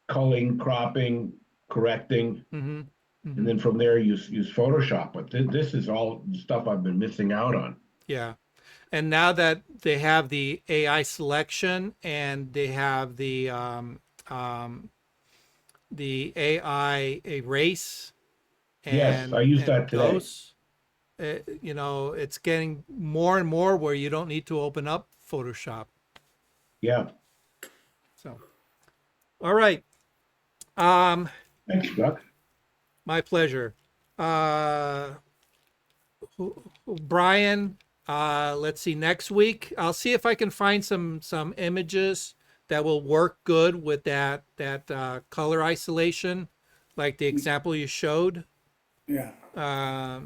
culling, cropping, correcting, Mm-hmm. and Mm-hmm. then from there use Photoshop. But this is all the stuff I've been missing out on. Yeah. And now that they have the AI selection and they have the AI erase, Yes, I used and that today. those, you know, it's getting more and more where you don't need to open up Photoshop. Yeah. So, all right. Um, Thanks, Chuck. my pleasure. Uh, Brian, let's see, next week, I'll see if I can find some images that will work good with that color isolation, like the example you showed. Yeah.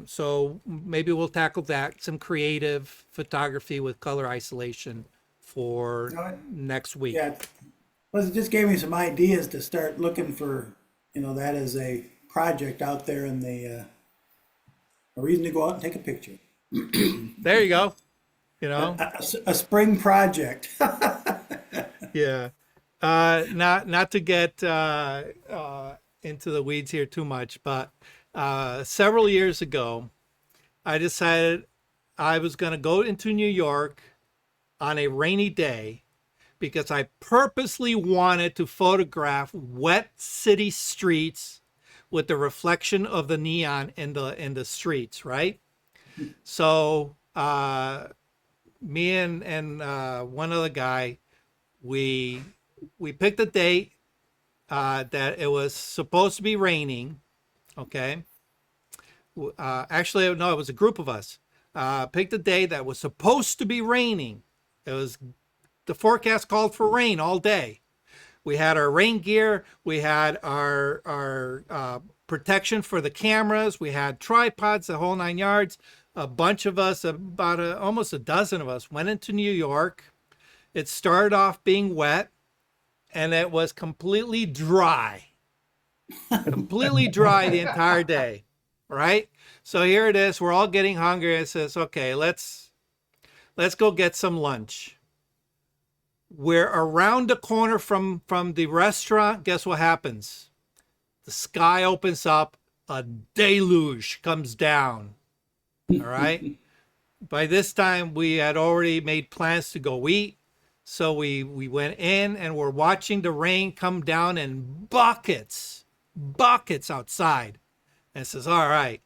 So maybe we'll tackle that, some creative photography with color isolation for No, next week. yeah. Plus, it just gave me some ideas to start looking for, that as a project out there and a reason to go out and take a picture. There you go. You know, A spring project. yeah. Not to get into the weeds here too much, but several years ago, I decided I was going to go into New York on a rainy day because I purposely wanted to photograph wet city streets with the reflection of the neon in the streets, right? So me and one other guy, we picked a date that it was supposed to be raining. Okay. Actually, no, it was a group of us. Picked a day that was supposed to be raining. It was the forecast called for rain all day. We had our rain gear. We had our protection for the cameras. We had tripods, the whole 9 yards. A bunch of us, almost a dozen of us, went into New York. It started off being wet, and it was completely dry. Completely dry the entire day, right? So here it is. We're all getting hungry. It says, okay, let's go get some lunch. We're around the corner from the restaurant. Guess what happens? The sky opens up. A deluge comes down. All right. By this time, we had already made plans to go eat. So we went in and we're watching the rain come down in buckets outside. And it says, all right.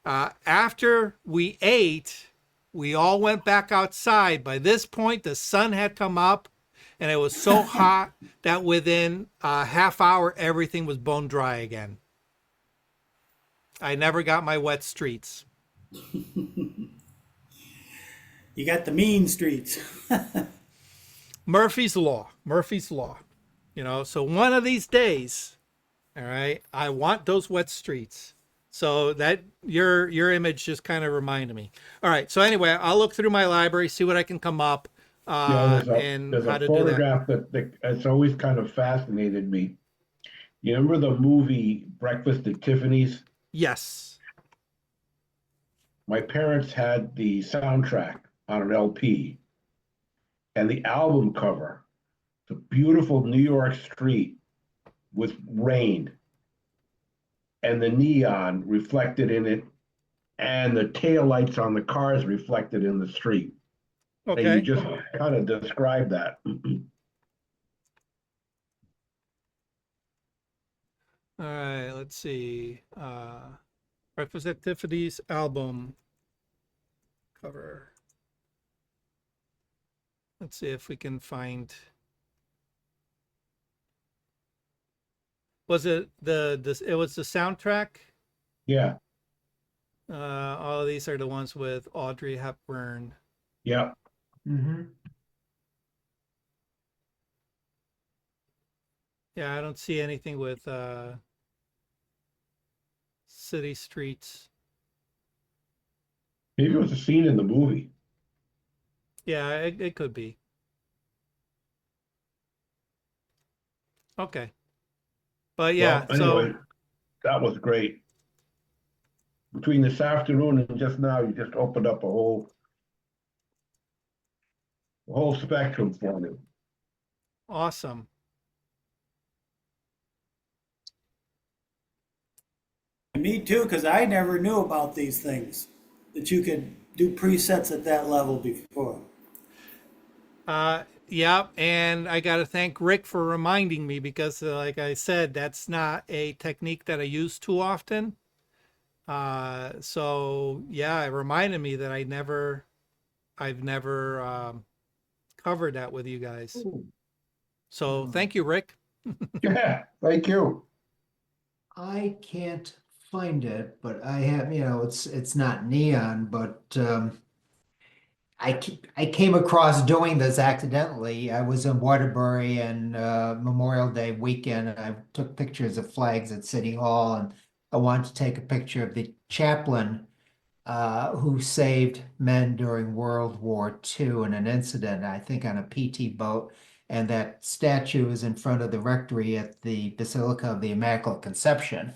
After we ate, we all went back outside. By this point, the sun had come up and it was so hot that within a half hour, everything was bone dry again. I never got my wet streets. You got the mean streets. Murphy's Law. Murphy's Law. You know, so one of these days, all right, I want those wet streets. So that your image just kind of reminded me. All right. So anyway, I'll look through my library, see what I can come up, and There's how a to do that. photograph that it's always kind of fascinated me. You remember the movie Breakfast at Tiffany's? Yes. My parents had the soundtrack on an LP, and the album cover, the beautiful New York street with rain, and the neon reflected in it, and the taillights on the cars reflected in the street. And you Okay. just kind of describe that. All right. Let's see. Breakfast at Tiffany's album cover. Let's see if we can find. Was it it was the soundtrack? Yeah, All of these are the ones with Audrey Hepburn. yeah. Mhm. Yeah, I don't see anything with city streets. Maybe it was a scene in the movie. Yeah, it could be. Okay. But yeah, Well, anyway, that was great. Between this afternoon and just now, you just opened up a whole spectrum for me. awesome. Me too, because I never knew about these things, that you could do presets at that level before. Yeah, and I got to thank Rick for reminding me because, like I said, that's not a technique that I use too often. So yeah, it reminded me that I've never covered that with you guys. So thank you, Rick. Yeah, thank you. I can't find it, but I have, it's not neon, but I came across doing this accidentally. I was in Waterbury and Memorial Day weekend, and I took pictures of flags at City Hall, and I wanted to take a picture of the chaplain who saved men during World War II in an incident, I think on a PT boat. And that statue is in front of the rectory at the Basilica of the Immaculate Conception.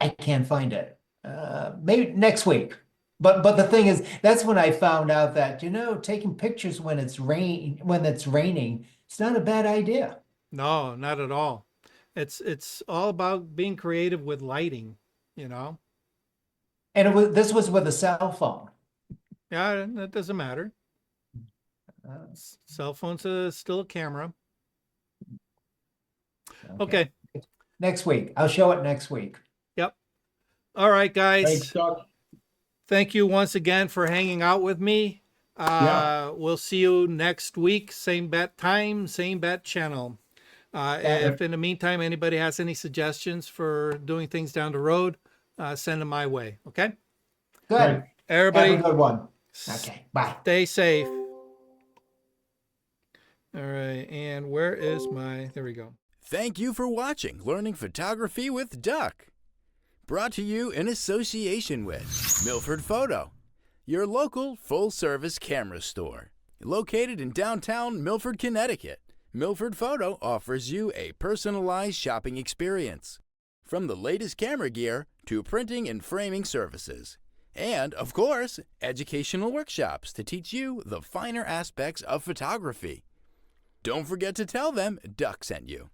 I can't find it. Maybe next week. But the thing is, that's when I found out that, taking pictures when it's raining, it's not a bad idea. No, not at all. It's all about being creative with lighting, you know. And this was with a cell phone. Yeah, that doesn't matter. Uh, Cell phone's still a camera. okay. Okay. Next week. I'll show it next week. Yep. All right, Thanks, guys. Doc. Thank you once again for hanging out with me. We'll see you next week. Same bat time, same bat channel. If in the meantime anybody has any suggestions for doing things down the road, send them my way. Okay. Good. Right. Everybody, Have a good one. Okay. Bye. stay safe. All right. And where is there we go. Thank you for watching Learning Photography with Duck. Brought to you in association with Milford Photo, your local full-service camera store. Located in downtown Milford, Connecticut, Milford Photo offers you a personalized shopping experience. From the latest camera gear to printing and framing services. And, of course, educational workshops to teach you the finer aspects of photography. Don't forget to tell them Duck sent you.